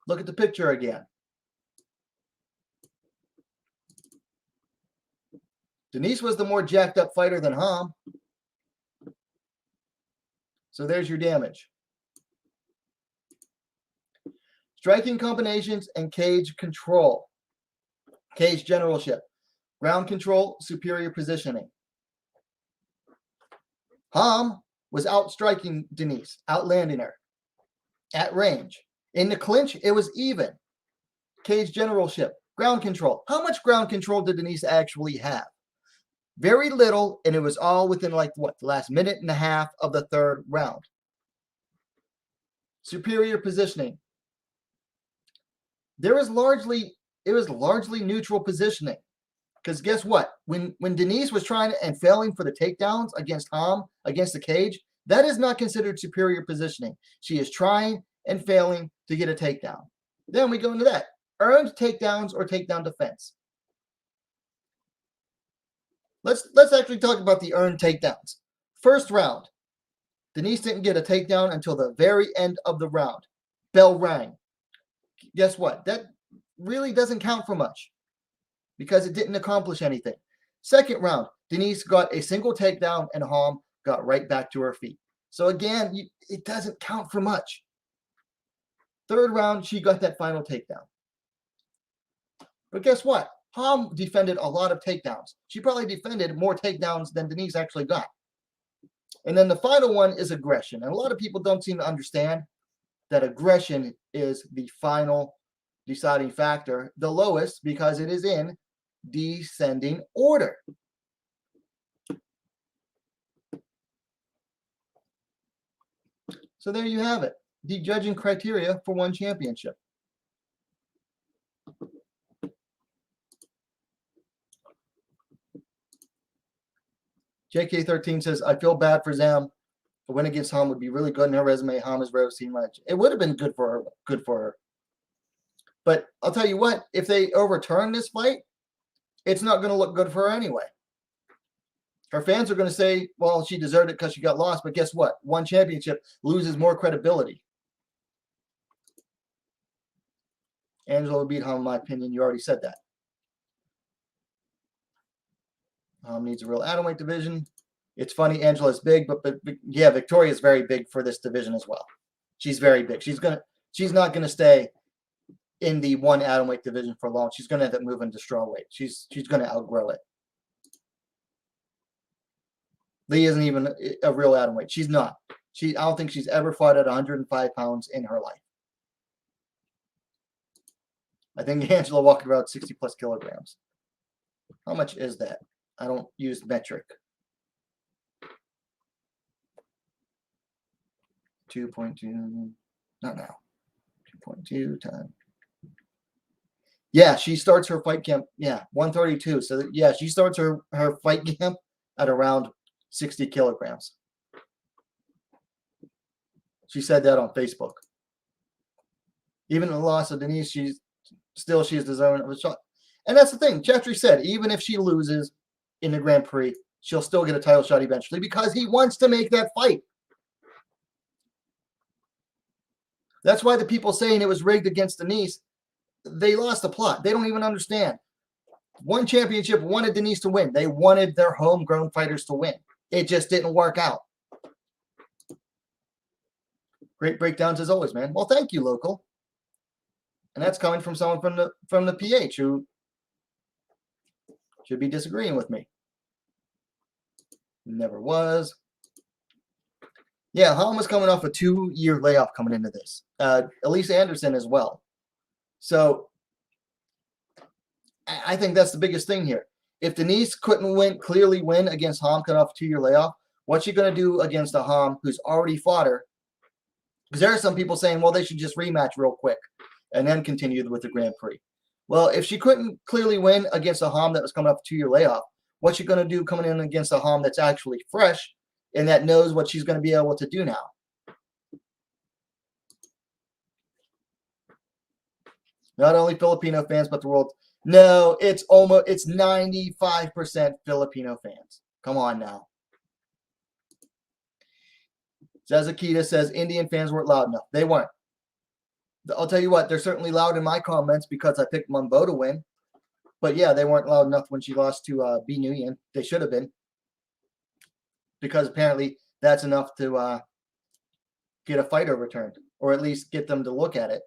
Look at the picture again. Denice was the more jacked up fighter than Hom. So there's your damage. Striking combinations and cage control. Cage generalship. Ground control, superior positioning. Hom was outstriking Denice, outlanding her at range. In the clinch, it was even. Cage generalship, ground control. How much ground control did Denice actually have? Very little, and it was all within like what, the last minute and a half of the third round. Superior positioning. It was largely neutral positioning. Because guess what? When Denice was trying and failing for the takedowns against Ham, against the cage, that is not considered superior positioning. She is trying and failing to get a takedown. Then we go into that. Earned takedowns or takedown defense. Let's actually talk about the earned takedowns. First round, Denice didn't get a takedown until the very end of the round. Bell rang. Guess what? That really doesn't count for much because it didn't accomplish anything. Second round, Denice got a single takedown and Ham got right back to her feet. So again, it doesn't count for much. Third round, she got that final takedown. But guess what? Ham defended a lot of takedowns. She probably defended more takedowns than Denice actually got. And then the final one is aggression. And a lot of people don't seem to understand that aggression is the final deciding factor, the lowest, because it is in descending order. So there you have it. The judging criteria for one championship. JK13 says, I feel bad for Zam. A win against Ham would be really good in her resume. Ham has rarely seen much. It would have been good for her. But I'll tell you what, if they overturn this fight, it's not going to look good for her anyway. Her fans are going to say, well, she deserved it because she got lost. But guess what? One championship loses more credibility. Angela will beat Ham, in my opinion. You already said that. Needs a real atomweight division. It's funny, Angela's big, but yeah, Victoria's very big for this division as well. She's very big. She's not gonna stay in the one atomweight division for long. She's gonna end up moving to strawweight. She's gonna outgrow it. Lee isn't even a real atomweight. She's not. I don't think she's ever fought at 105 pounds in her life. I think Angela walked around 60 plus kilograms. How much is that? I don't use metric. 2.2, not now. 2.2 times. Yeah, she starts her fight camp. Yeah, 132. So yeah, she starts her fight camp at around 60 kilograms. She said that on Facebook. Even in the loss of Denice, she's deserving of a shot. And that's the thing. Chatri said, even if she loses in the Grand Prix, she'll still get a title shot eventually because he wants to make that fight. That's why the people saying it was rigged against Denice, they lost the plot. They don't even understand. One championship wanted Denice to win. They wanted their homegrown fighters to win. It just didn't work out. Great breakdowns as always, man. Well, thank you, local. And that's coming from someone from the PH who should be disagreeing with me. Never was. Yeah, Ham was coming off a 2-year layoff coming into this. Elise Anderson as well. So I think that's the biggest thing here. If Denice couldn't clearly win against Ham coming off a 2-year layoff, what's she going to do against a Ham who's already fought her? Because there are some people saying, well, they should just rematch real quick and then continue with the Grand Prix. Well, if she couldn't clearly win against a Ham that was coming off a 2-year layoff, what's she going to do coming in against a Ham that's actually fresh and that knows what she's going to be able to do now? Not only Filipino fans, but the world. No, it's 95% Filipino fans. Come on now. Zazakita says Indian fans weren't loud enough. They weren't. I'll tell you what, they're certainly loud in my comments because I picked Mumbo to win. But yeah, they weren't loud enough when she lost to B. Nguyen. They should have been. Because apparently that's enough to get a fight overturned. Or at least get them to look at it.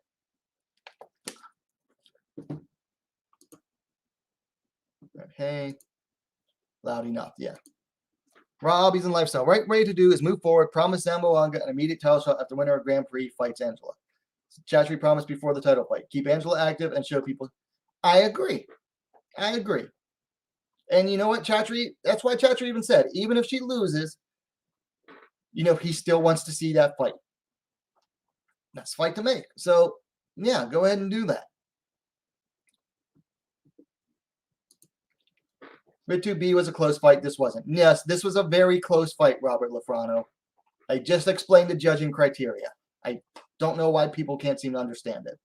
Okay. Loud enough, yeah. Raw hobbies and lifestyle. Right, ready to do is move forward. Promise Zamboanga an immediate title shot after winner of Grand Prix fights Angela. Chatri promised before the title fight. Keep Angela active and show people. I agree. And you know what, Chatri? That's why Chatri even said, even if she loses, he still wants to see that fight. That's a fight to make. So, yeah, go ahead and do that. Mid 2B was a close fight. This wasn't. Yes, this was a very close fight, Robert Lafrano. I just explained the judging criteria. I don't know why people can't seem to understand it.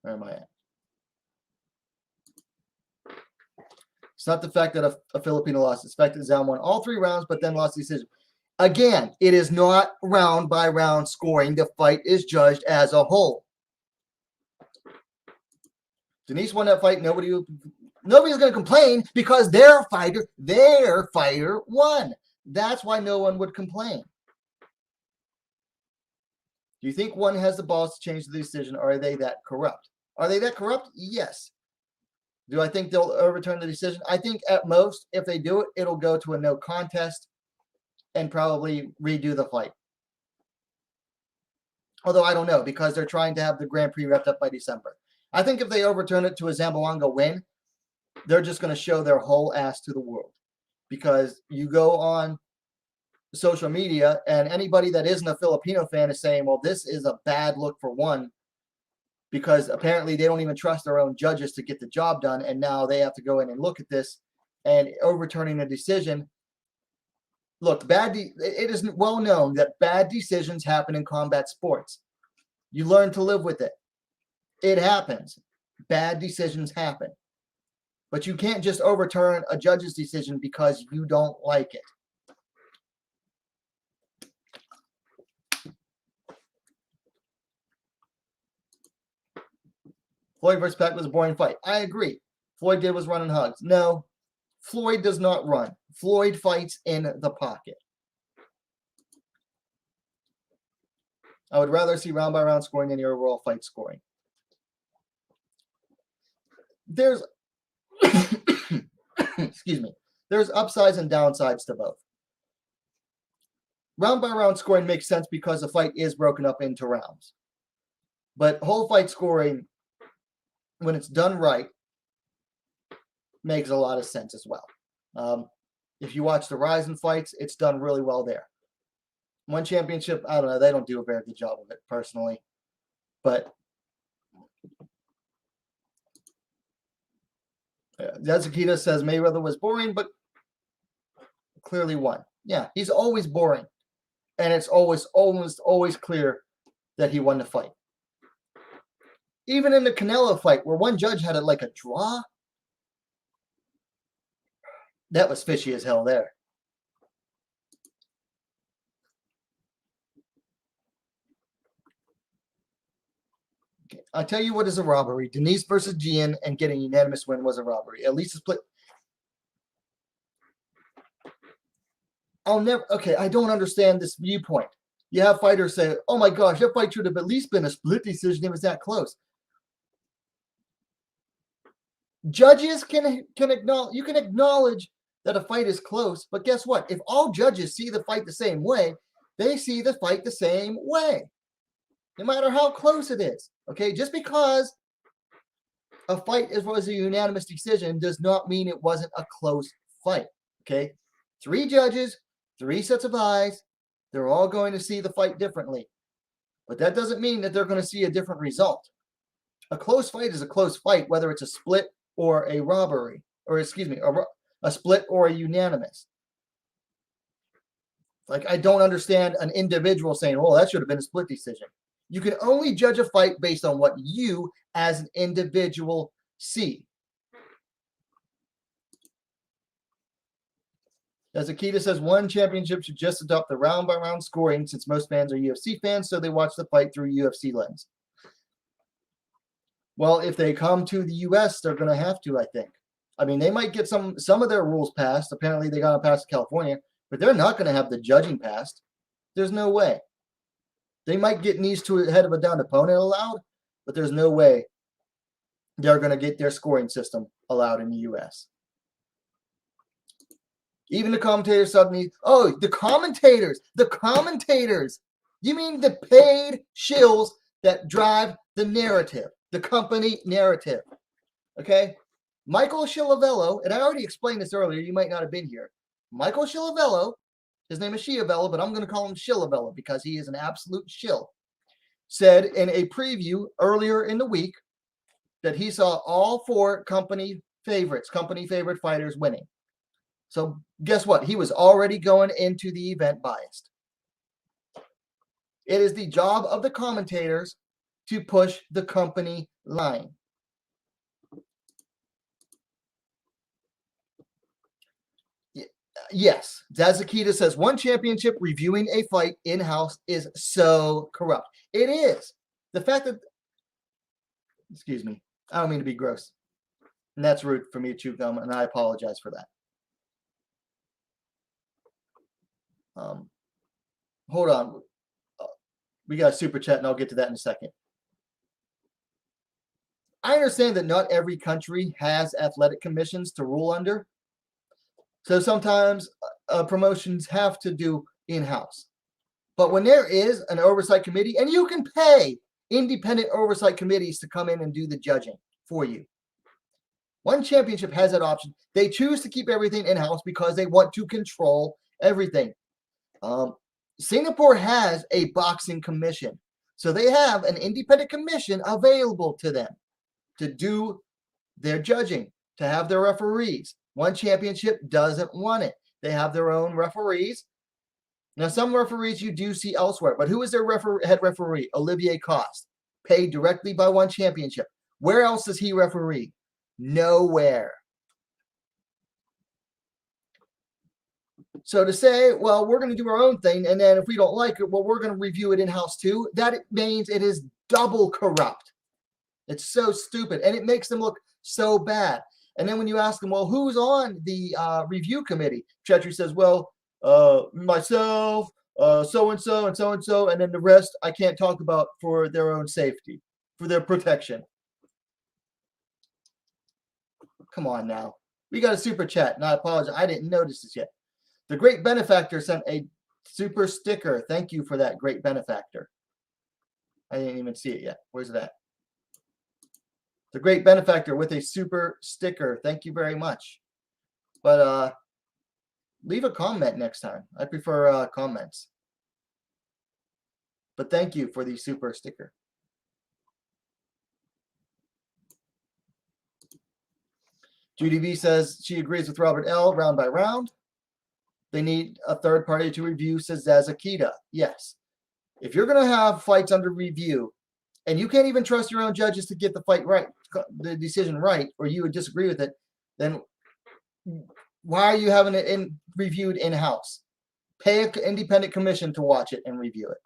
Where am I at? It's not the fact that a Filipino lost. It's the fact that Zam won all 3 rounds, but then lost the decision. Again, it is not round by round scoring. The fight is judged as a whole. Denice won that fight. Nobody's going to complain because their fighter won. That's why no one would complain. Do you think one has the balls to change the decision, or are they that corrupt? Are they that corrupt? Yes. Do I think they'll overturn the decision? I think at most, if they do it, it'll go to a no contest and probably redo the fight. Although I don't know, because they're trying to have the Grand Prix wrapped up by December. I think if they overturn it to a Zamboanga win, they're just going to show their whole ass to the world. Because you go on social media, and anybody that isn't a Filipino fan is saying, well, this is a bad look for one, because apparently they don't even trust their own judges to get the job done, and now they have to go in and look at this, and overturning a decision. Look, it is well known that bad decisions happen in combat sports. You learn to live with it. It happens. Bad decisions happen. But you can't just overturn a judge's decision because you don't like it. Floyd versus Pac was a boring fight. I agree. Floyd did was run and hugs. No, Floyd does not run. Floyd fights in the pocket. I would rather see round by round scoring than the overall fight scoring. There's, excuse me, there's upsides and downsides to both. Round by round scoring makes sense because the fight is broken up into rounds. But whole fight scoring, when it's done right, makes a lot of sense as well. If you watch the Ryzen fights, it's done really well there. One championship, I don't know, they don't do a very good job of it personally. But Yazakita says Mayweather was boring, but clearly won. Yeah, he's always boring. And it's almost always clear that he won the fight. Even in the Canelo fight, where one judge had it like a draw, that was fishy as hell there. Okay, I'll tell you what is a robbery. Denice versus Gian and getting a unanimous win was a robbery. At least a split. I don't understand this viewpoint. You have fighters say, oh my gosh, that fight should have at least been a split decision. It was that close. Judges can acknowledge, you can acknowledge that a fight is close, but guess what? If all judges see the fight the same way, they see the fight the same way, no matter how close it is. Okay, just because a fight was a unanimous decision does not mean it wasn't a close fight. Okay, 3 judges, 3 sets of eyes, they're all going to see the fight differently, but that doesn't mean that they're going to see a different result. A close fight is a close fight, whether it's a split or a robbery, or excuse me, a split or a unanimous. Like, I don't understand an individual saying, oh, that should have been a split decision. You can only judge a fight based on what you as an individual see. As Akita says, one championship should just adopt the round by round scoring since most fans are UFC fans, so they watch the fight through UFC lens. Well, if they come to the U.S., they're going to have to, I think. I mean, they might get some of their rules passed. Apparently, they got to pass in California, but they're not going to have the judging passed. There's no way. They might get knees to the head of a downed opponent allowed, but there's no way they're going to get their scoring system allowed in the U.S. Even the commentators suddenly, oh, the commentators. You mean the paid shills that drive the narrative, the company narrative. Okay? Michael Chiavello, and I already explained this earlier, you might not have been here. Michael Chiavello, his name is Chiavello, but I'm going to call him Chiavello because he is an absolute shill, said in a preview earlier in the week that he saw all 4 company favorite fighters winning. So guess what? He was already going into the event biased. It is the job of the commentators to push the company line. Yes, Zazakita says one championship reviewing a fight in-house is so corrupt. It is. The fact that, excuse me, I don't mean to be gross. And that's rude for me to chew gum, and I apologize for that. Hold on. We got a super chat, and I'll get to that in a second. I understand that not every country has athletic commissions to rule under. So sometimes promotions have to do in-house. But when there is an oversight committee, and you can pay independent oversight committees to come in and do the judging for you. One championship has that option. They choose to keep everything in-house because they want to control everything. Singapore has a boxing commission. So they have an independent commission available to them to do their judging, to have their referees. One championship doesn't want it. They have their own referees. Now, some referees you do see elsewhere, but who is their head referee? Olivier Coste, paid directly by one championship. Where else does he referee? Nowhere. So to say, well, we're going to do our own thing, and then if we don't like it, well, we're going to review it in-house too, that means it is double corrupt. It's so stupid, and it makes them look so bad. And then when you ask them, well, who's on the review committee? Chetri says, well, myself, so-and-so, and so-and-so, and then the rest I can't talk about for their own safety, for their protection. Come on now. We got a super chat, and I apologize. I didn't notice this yet. The Great Benefactor sent a super sticker. Thank you for that, Great Benefactor. I didn't even see it yet. Where's it at? The Great Benefactor with a super sticker. Thank you very much. But leave a comment next time. I prefer comments. But thank you for the super sticker. Judy V says she agrees with Robert L. round by round. They need a third party to review, says Zazakita. Yes. If you're going to have fights under review, and you can't even trust your own judges to get the fight right, the decision right, or you would disagree with it, then why are you having it reviewed in-house? Pay an independent commission to watch it and review it.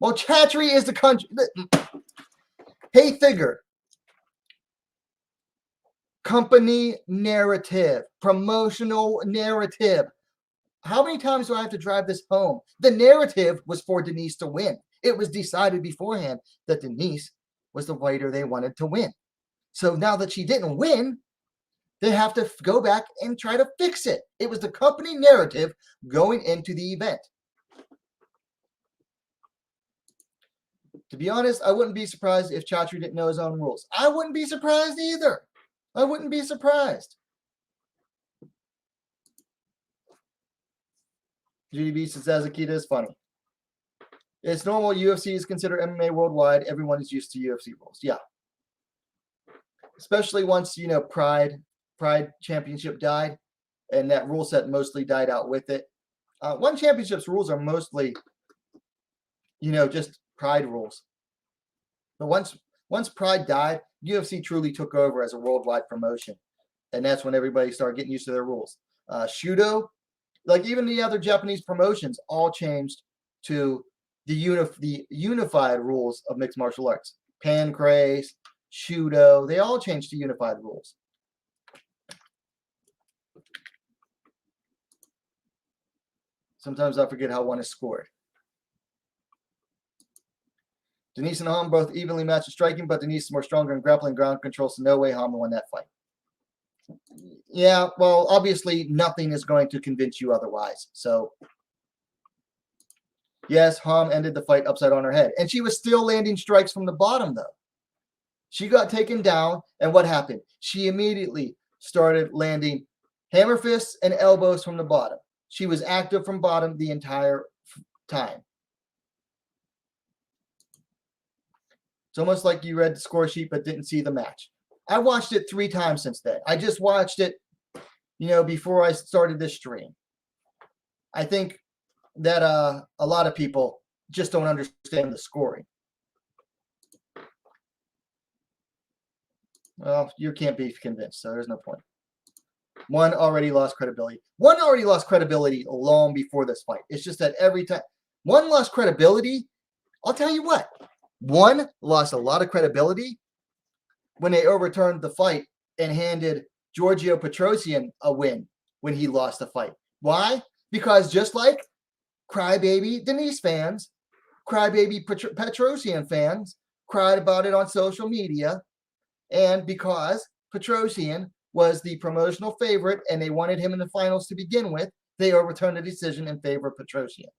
Well, Chatri is the country. Hey, figure. Company narrative, promotional narrative. How many times do I have to drive this home? The narrative was for Denice to win. It was decided beforehand that Denice was the fighter they wanted to win. So now that she didn't win, they have to go back and try to fix it. It was the company narrative going into the event. To be honest, I wouldn't be surprised if Chatri didn't know his own rules. I wouldn't be surprised either. I wouldn't be surprised. GDB says Zazakita is funny. It's normal. UFC is considered MMA worldwide. Everyone is used to UFC rules. Yeah. Especially once, Pride Championship died, and that rule set mostly died out with it. One Championship's rules are mostly, just Pride rules. But once Pride died, UFC truly took over as a worldwide promotion. And that's when everybody started getting used to their rules. Shudo, like even the other Japanese promotions, all changed to the unified rules of mixed martial arts. Pancrase, Shudo, they all changed to unified rules. Sometimes I forget how one is scored. Denice and Hama both evenly matched in striking, but Denice is more stronger in grappling, ground control, so no way Hama won that fight. Yeah, well, obviously nothing is going to convince you otherwise. So, yes, Hom ended the fight upside on her head. And she was still landing strikes from the bottom, though. She got taken down, and what happened? She immediately started landing hammer fists and elbows from the bottom. She was active from bottom the entire time. It's almost like you read the score sheet but didn't see the match. I watched it 3 times since then. I just watched it, before I started this stream. I think that a lot of people just don't understand the scoring. Well, you can't be convinced, so there's no point. One already lost credibility. One already lost credibility long before this fight. It's just that every time one lost credibility, I'll tell you what. One lost a lot of credibility when they overturned the fight and handed Giorgio Petrosian a win when he lost the fight. Why? Because just like crybaby Denice fans, crybaby Petrosian fans cried about it on social media, and because Petrosian was the promotional favorite and they wanted him in the finals to begin with, they overturned the decision in favor of Petrosian.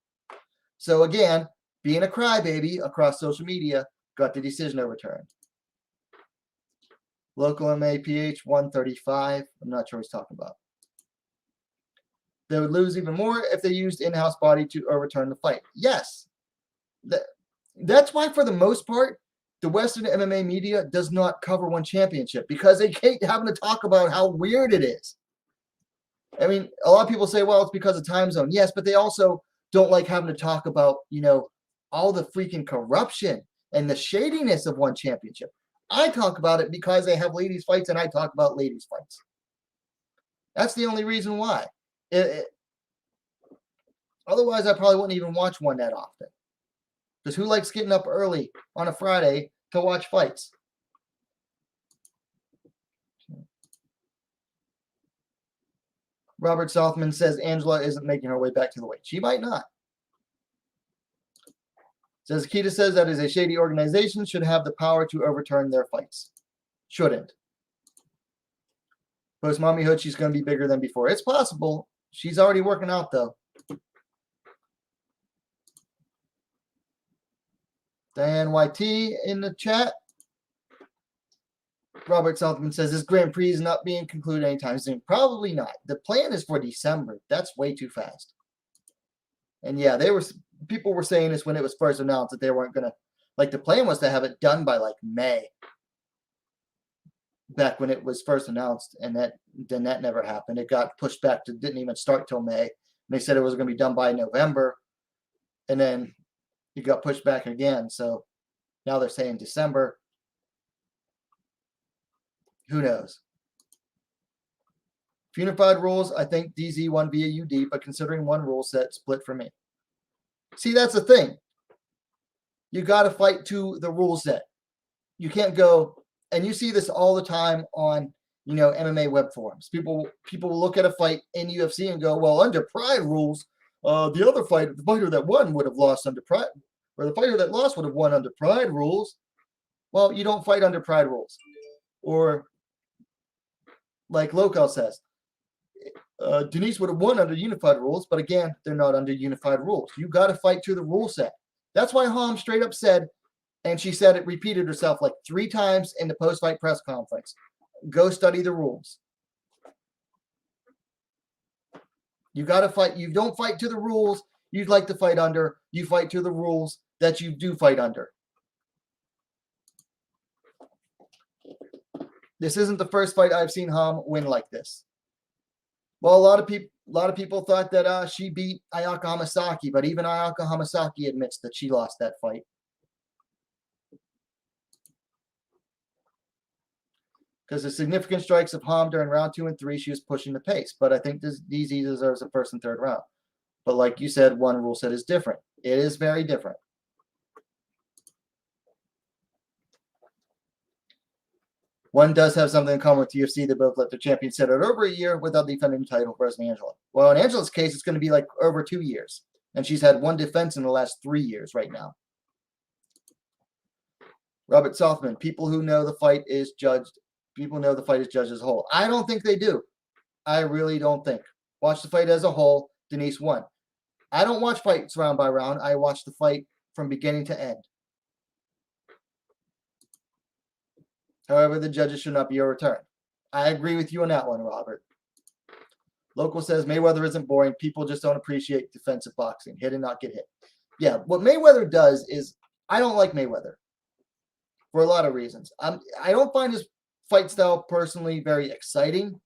So again, being a crybaby across social media got the decision overturned. Local MAPH 135. I'm not sure what he's talking about. They would lose even more if they used in-house body to overturn the fight. Yes. That's why, for the most part, the Western MMA media does not cover one championship, because they hate having to talk about how weird it is. I mean, a lot of people say, well, it's because of time zone. Yes, but they also don't like having to talk about, all the freaking corruption and the shadiness of one championship. I talk about it because they have ladies' fights, and I talk about ladies' fights. That's the only reason why. Otherwise, I probably wouldn't even watch one that often. Because who likes getting up early on a Friday to watch fights? Robert Southman says Angela isn't making her way back to the weight. She might not. Says Akita says that is a shady organization, should have the power to overturn their fights. Shouldn't. Post Mommy Hood, she's going to be bigger than before. It's possible. She's already working out, though. Diane YT in the chat. Robert Southman says this Grand Prix is not being concluded anytime soon. Probably not. The plan is for December. That's way too fast. And yeah, people were saying this when it was first announced, that they weren't going to, the plan was to have it done by May. Back when it was first announced, and then that never happened. It got pushed back to, didn't even start till May. And they said it was going to be done by November, and then it got pushed back again. So now they're saying December. Who knows? Unified rules, I think DZ won via UD, but considering one rule set, split for me. See, that's the thing. You got to fight to the rule set. You can't go, and you see this all the time on, MMA web forums. People will look at a fight in UFC and go, well, under Pride rules, the fighter that won would have lost under Pride, or the fighter that lost would have won under Pride rules. Well, you don't fight under Pride rules. Or like Local says, Denice would have won under unified rules, but again, they're not under unified rules. You got to fight to the rule set. That's why Hom straight up said, and she said it, repeated herself 3 times in the post-fight press conference, go study the rules. You got to fight. You don't fight to the rules you'd like to fight under. You fight to the rules that you do fight under. This isn't the first fight I've seen Hom win like this. Well, a lot of people thought that she beat Ayaka Hamasaki, but even Ayaka Hamasaki admits that she lost that fight. Because the significant strikes of Hom during round 2 and 3, she was pushing the pace. But I think DZ deserves a first and third round. But like you said, one rule set is different. It is very different. One does have something in common with UFC. They both let their champion sit out over a year without defending the title versus Angela. Well, in Angela's case, it's going to be over 2 years. And she's had one defense in the last 3 years right now. Robert Southman, people who know the fight is judged People know the fight is judged as a whole. I don't think they do. I really don't think. Watch the fight as a whole. Denice won. I don't watch fights round by round. I watch the fight from beginning to end. However, the judges should not be overturned. I agree with you on that one, Robert. Local says Mayweather isn't boring. People just don't appreciate defensive boxing. Hit and not get hit. Yeah, what Mayweather does is, I don't like Mayweather for a lot of reasons. I don't find his fight style personally very exciting.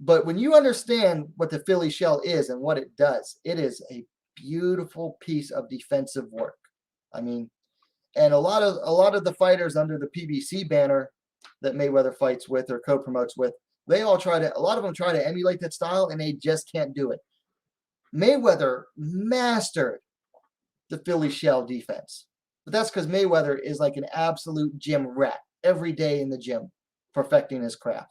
But when you understand what the Philly shell is and what it does, it is a beautiful piece of defensive work. I mean, and a lot of the fighters under the PBC banner that Mayweather fights with or co-promotes with, a lot of them try to emulate that style, and they just can't do it. Mayweather mastered the Philly shell defense. But that's because Mayweather is like an absolute gym rat every day in the gym, perfecting his craft.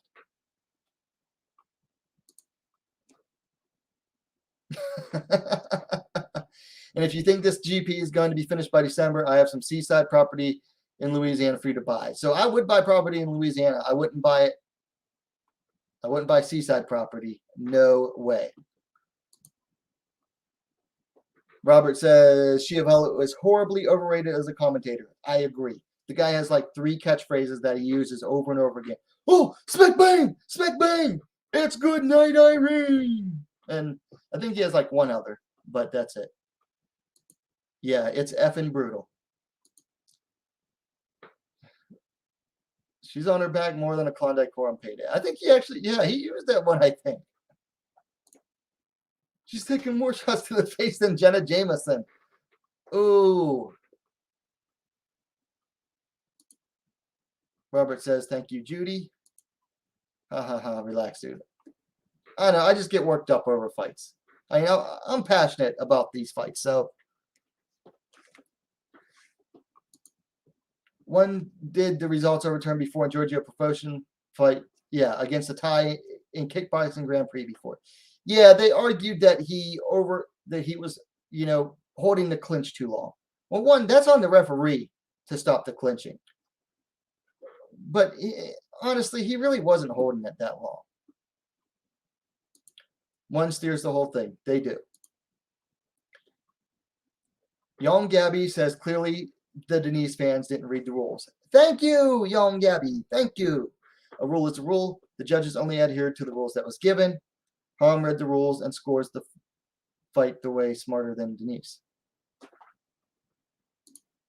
And if you think this GP is going to be finished by December, I have some seaside property in Louisiana for you to buy. So I would buy property in Louisiana. I wouldn't buy it. I wouldn't buy seaside property. No way. Robert says Schiavelli was horribly overrated as a commentator. I agree. The guy has like 3 catchphrases that he uses over and over again. Oh, smack bang, it's good night, Irene. And I think he has like 1 other, but that's it. Yeah, it's effing brutal. She's on her back more than a Klondike core on payday. I think he actually, yeah, he used that one, I think. She's taking more shots to the face than Jenna Jameson. Ooh. Robert says, thank you, Judy. Ha ha ha, relax, dude. I know, I just get worked up over fights. I know, I'm passionate about these fights, so. One did the results overturn before in Giorgio Promotion fight. Yeah, against the Thai in kickboxing Grand Prix before. Yeah, they argued that he was, holding the clinch too long. Well, one, that's on the referee to stop the clinching. But honestly, he really wasn't holding it that long. One steers the whole thing. They do. Young Gabby says clearly the Denice fans didn't read the rules. Thank you, Young Gabby. Thank you. A rule is a rule. The judges only adhered to the rules that was given. Ham read the rules and scores the fight the way smarter than Denice.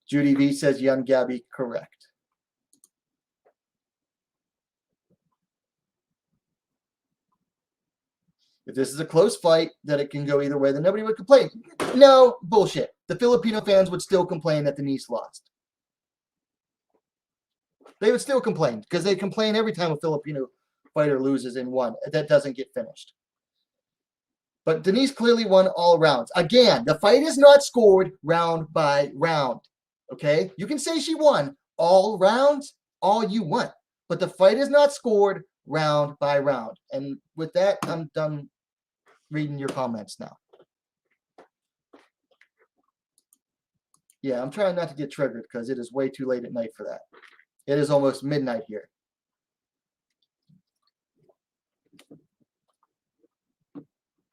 Judy V says Young Gabby correct. If this is a close fight, that it can go either way, then nobody would complain. No, bullshit. The Filipino fans would still complain that Denice lost. They would still complain because they complain every time a Filipino fighter loses in one that doesn't get finished. But Denice clearly won all rounds. Again, the fight is not scored round by round. Okay? You can say she won all rounds, all you want. But the fight is not scored round by round. And with that, I'm done reading your comments now. Yeah, I'm trying not to get triggered because it is way too late at night for that. It is almost midnight here.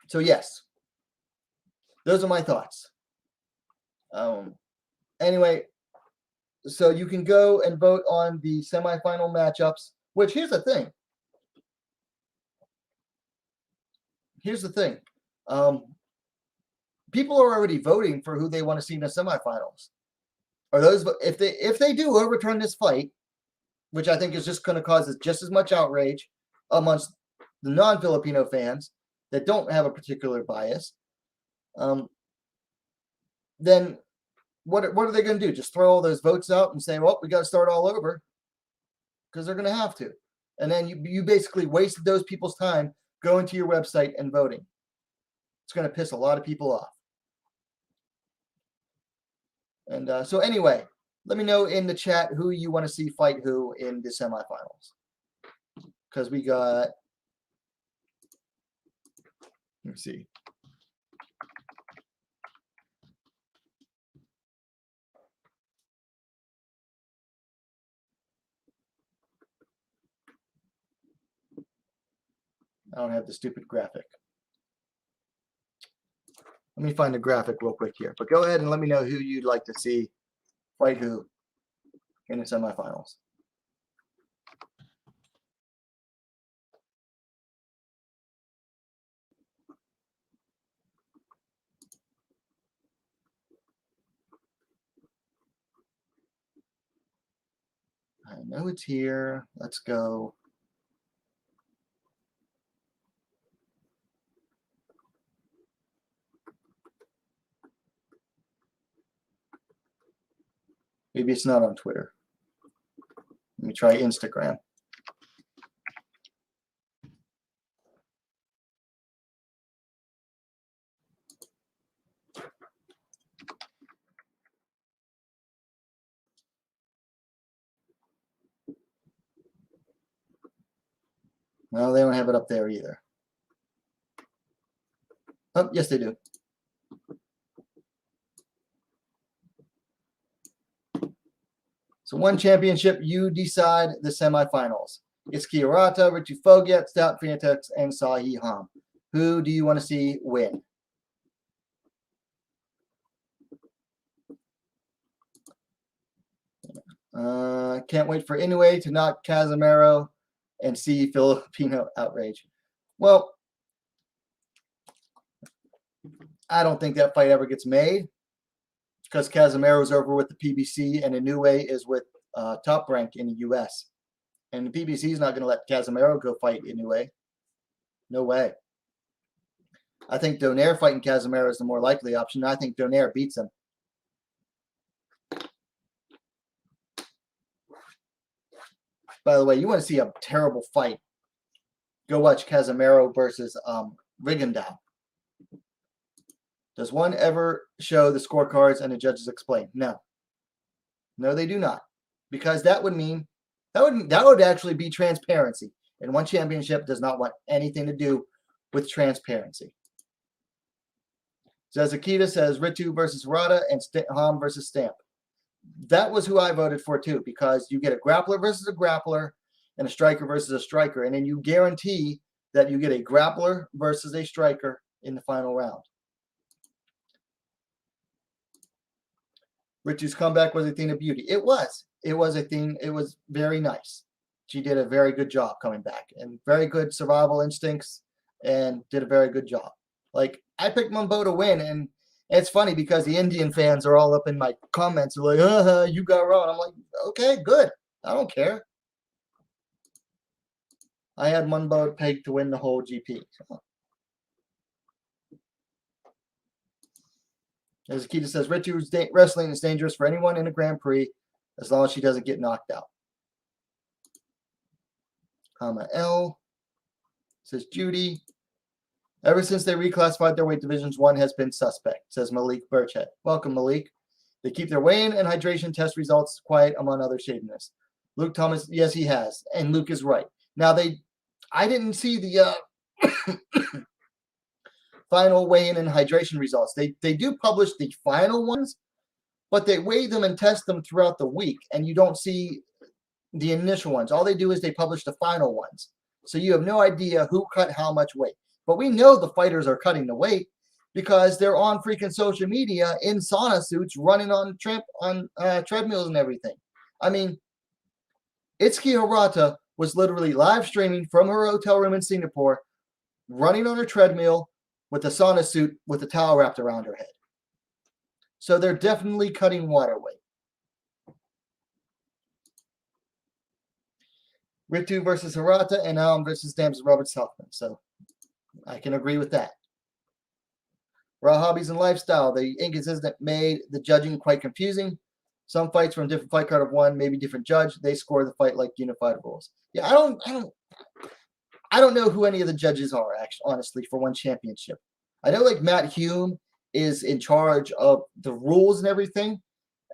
So yes, those are my thoughts. Anyway, so you can go and vote on the semifinal matchups, which here's the thing. People are already voting for who they want to see in the semifinals. Are those, if they do overturn this fight, which I think is just going to cause just as much outrage amongst the non-Filipino fans that don't have a particular bias, then what are they going to do? Just throw all those votes out and say, well, we got to start all over? Because they're going to have to. And then you basically wasted those people's time going to your website and voting. It's going to piss a lot of people off. And so anyway, let me know in the chat who you want to see fight who in the semifinals. Because we got, let me see. don't have the stupid graphic. Let me find the graphic real quick here. But go ahead and let me know who you'd like to see fight who in the semifinals. I know it's here. Let's go. Maybe it's not on Twitter. Let me try Instagram. No, they don't have it up there either. Oh, yes, they do. So one championship, you decide the semifinals. It's Kiyarata, Ritu Fogiat, Stout Phoenix, and Sahi Ham. Who do you want to see win? Can't wait for Inoue to knock Casemiro and see Filipino outrage. Well, I don't think that fight ever gets made because Casemiro's over with the PBC and Inoue is with Top Rank in the U.S. And the PBC is not going to let Casemiro go fight Inoue. No way. I think Donaire fighting Casemiro is the more likely option. I think Donaire beats him. By the way, you want to see a terrible fight, go watch Casemiro versus Rigondeaux. Does one ever show the scorecards and the judges explain? No. No, they do not. Because that would mean, that would actually be transparency. And one championship does not want anything to do with transparency. Zezakita says Ritu versus Rada and Ham versus Stamp. That was who I voted for too, because you get a grappler versus a grappler and a striker versus a striker. And then you guarantee that you get a grappler versus a striker in the final round. Ritu's comeback was a thing of beauty. It was. It was a thing. It was very nice. She did a very good job coming back and very good survival instincts and did a very good job. Like, I picked Mumbo to win, and it's funny because the Indian fans are all up in my comments like, you got wrong. I'm like, okay, good. I don't care. I had Mumbo pegged to win the whole GP. So. As Akita says, Ritu's wrestling is dangerous for anyone in a Grand Prix as long as she doesn't get knocked out. L says Judy. Ever since they reclassified their weight divisions, one has been suspect, says Malik Burchett. Welcome, Malik. They keep their weigh-in and hydration test results quiet among other shadiness. Luke Thomas, yes, he has. And Luke is right. Now, I didn't see the final weigh-in and hydration results. They do publish the final ones, but they weigh them and test them throughout the week, and you don't see the initial ones. All they do is they publish the final ones. So you have no idea who cut how much weight. But we know the fighters are cutting the weight because they're on freaking social media in sauna suits running on treadmills and everything. I mean, Itsuki Hirata was literally live streaming from her hotel room in Singapore, running on her treadmill with a sauna suit with a towel wrapped around her head. So they're definitely cutting water weight. Ritu versus Hirata and Alm versus Dams Robert Selfman. So I can agree with that. Raw hobbies and lifestyle. The inconsistent made the judging quite confusing. Some fights from different fight card of one, maybe different judge. They score the fight like unified rules. Yeah, I don't know who any of the judges are, actually, honestly, for one championship. I know like Matt Hume is in charge of the rules and everything.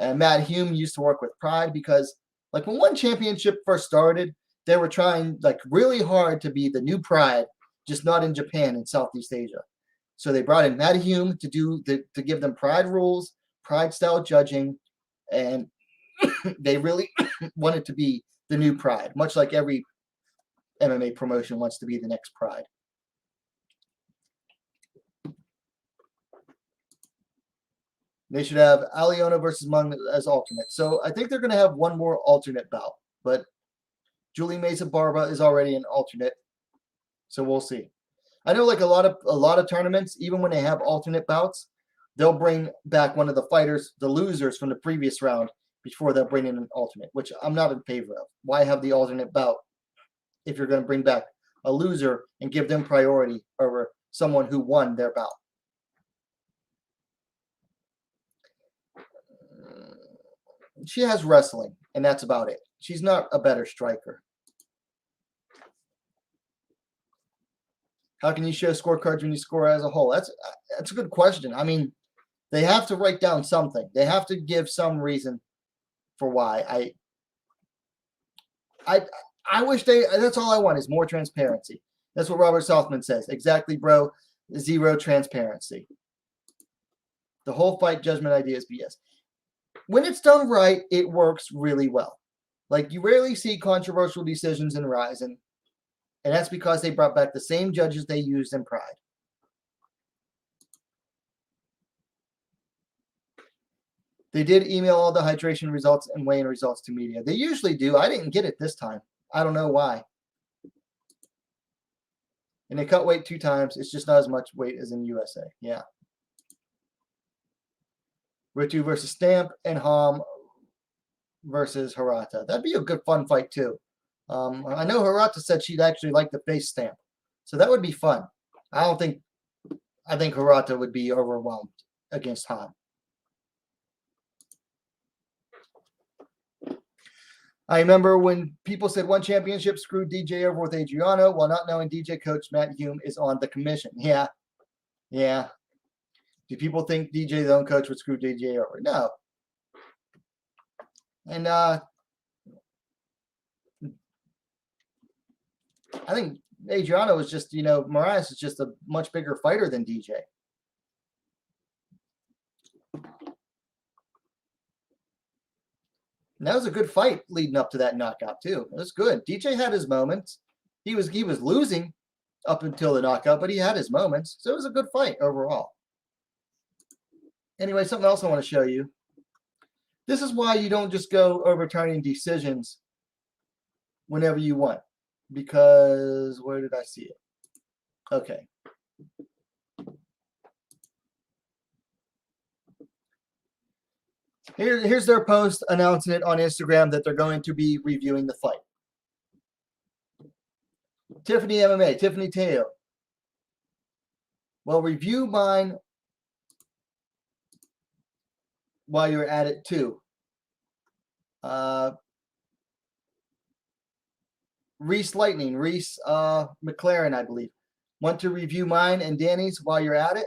And Matt Hume used to work with Pride because like when one championship first started, they were trying like really hard to be the new Pride, just not in Japan and Southeast Asia. So they brought in Matt Hume to give them Pride rules, Pride style judging, and they really wanted to be the new Pride, much like every MMA promotion wants to be the next Pride. They should have Aliona versus Mung as alternate. So I think they're going to have one more alternate bout. But Julie Mesa Barba is already an alternate. So we'll see. I know like a lot of tournaments, even when they have alternate bouts, they'll bring back one of the fighters, the losers from the previous round, before they'll bring in an alternate, which I'm not in favor of. Why have the alternate bout if you're going to bring back a loser and give them priority over someone who won their bout? She has wrestling, and that's about it. She's not a better striker. How can you show scorecards when you score as a whole? That's a good question. I mean, they have to write down something. They have to give some reason for why. I wish that's all I want is more transparency. That's what Robert Southman says. Exactly, bro. Zero transparency. The whole fight judgment idea is BS. When it's done right, it works really well. Like, you rarely see controversial decisions in Ryzen, and that's because they brought back the same judges they used in Pride. They did email all the hydration results and weigh-in results to media. They usually do. I didn't get it this time. I don't know why. And they cut weight 2 times. It's just not as much weight as in USA. Yeah. Ritu versus Stamp and Ham versus Hirata. That'd be a good fun fight too. I know Hirata said she'd actually like to face Stamp, so that would be fun. I think Hirata would be overwhelmed against Ham. I remember when people said one championship screwed DJ over with Adriano while not knowing DJ coach Matt Hume is on the commission. Yeah. Do people think DJ's own coach would screw DJ over? No. And I think Adriano is just, Marias is just a much bigger fighter than DJ. And that was a good fight leading up to that knockout too. It was good. DJ had his moments. He was losing up until the knockout, but he had his moments. So it was a good fight overall. Anyway, something else I want to show you. This is why you don't just go overturning decisions whenever you want. Because, where did I see it? Okay. Here's their post announcing it on Instagram that they're going to be reviewing the fight. Tiffany MMA, Tiffany Teo. Well, review mine while you're at it too. Reese Lightning, Reese McLaren, I believe. Want to review mine and Danny's while you're at it?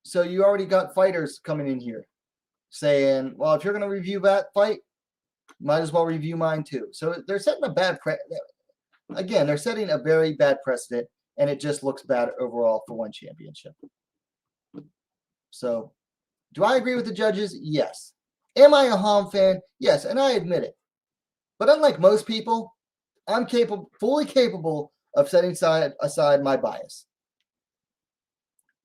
So you already got fighters coming in here saying, well, if you're going to review that fight, might as well review mine too. So they're setting a bad again, they're setting a very bad precedent, and it just looks bad overall for one championship. So do I agree with the judges? Yes. Am I a Ham fan? Yes, and I admit it. But unlike most people, I'm fully capable of setting aside my bias.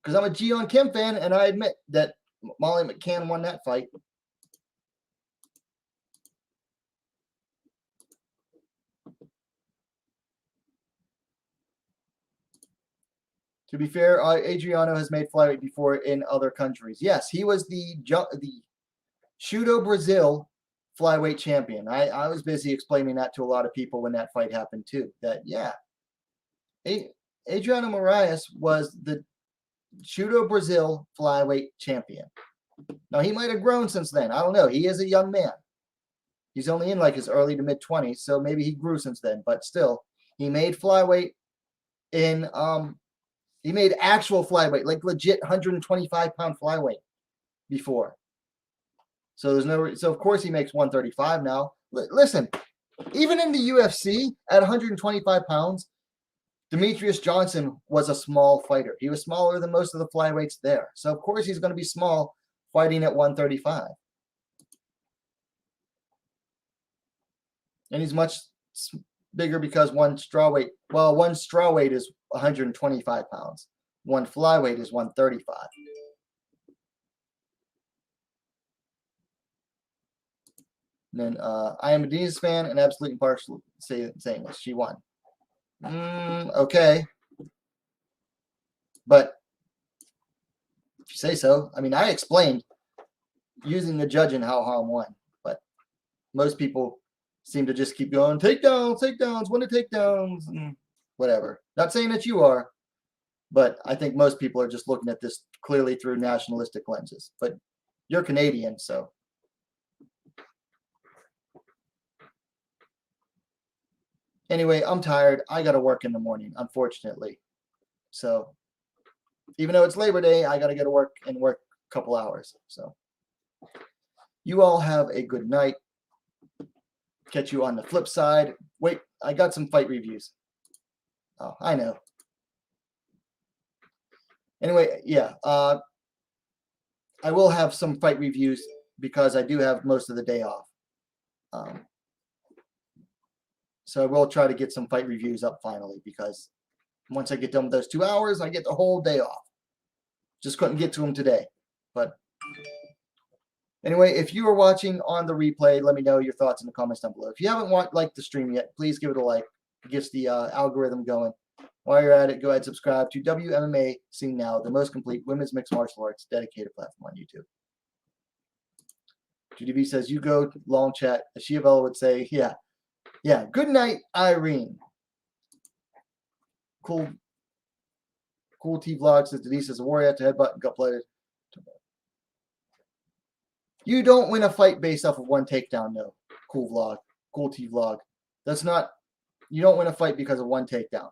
Because I'm a Jiyeon Kim fan, and I admit that Molly McCann won that fight. To be fair, Adriano has made flyweight before in other countries. Yes, he was the Judo Brazil flyweight champion. I was busy explaining that to a lot of people when that fight happened too. That, yeah, Adriano Moraes was the Judo Brazil flyweight champion. Now, he might have grown since then. I don't know. He is a young man. He's only in like his early to mid-20s, so maybe he grew since then. But still, he made flyweight in he made actual flyweight, like legit 125-pound flyweight before. So there's no. So of course he makes 135 now. Listen, even in the UFC at 125 pounds, Demetrius Johnson was a small fighter. He was smaller than most of the flyweights there. So of course he's going to be small fighting at 135. And he's much bigger because one straw weight is 125 pounds. One flyweight is 135. And then I am a Denice fan and absolutely impartial saying this. She won. Okay. But if you say so. I mean, I explained using the judging how Harm won. But most people seem to just keep going, takedowns, takedowns, win the takedowns, and whatever. Not saying that you are, but I think most people are just looking at this clearly through nationalistic lenses. But you're Canadian, so. Anyway, I'm tired. I got to work in the morning, unfortunately. So even though it's Labor Day, I got to go to work and work a couple hours. So you all have a good night. Catch you on the flip side. Wait, I got some fight reviews. Oh, I know. Anyway, yeah. I will have some fight reviews because I do have most of the day off. So I will try to get some fight reviews up finally, because once I get done with those 2 hours, I get the whole day off. Just couldn't get to them today. But anyway, if you are watching on the replay, let me know your thoughts in the comments down below. If you haven't liked the stream yet, please give it a like. It gets the algorithm going. While you're at it, go ahead and subscribe to WMMA Scene Now, the most complete women's mixed martial arts dedicated platform on YouTube. GDB says, you go long chat. Ashia would say, yeah. Yeah, good night, Irene. Cool T Vlog says, Denice is a warrior to headbutt and gut blooded. You don't win a fight based off of one takedown, no. Cool T Vlog. That's not, you don't win a fight because of one takedown.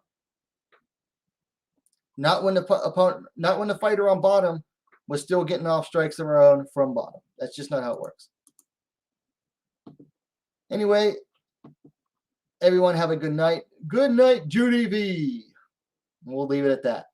Not when the fighter on bottom was still getting off strikes of her own from bottom. That's just not how it works. Anyway, everyone have a good night. Good night, Judy V. We'll leave it at that.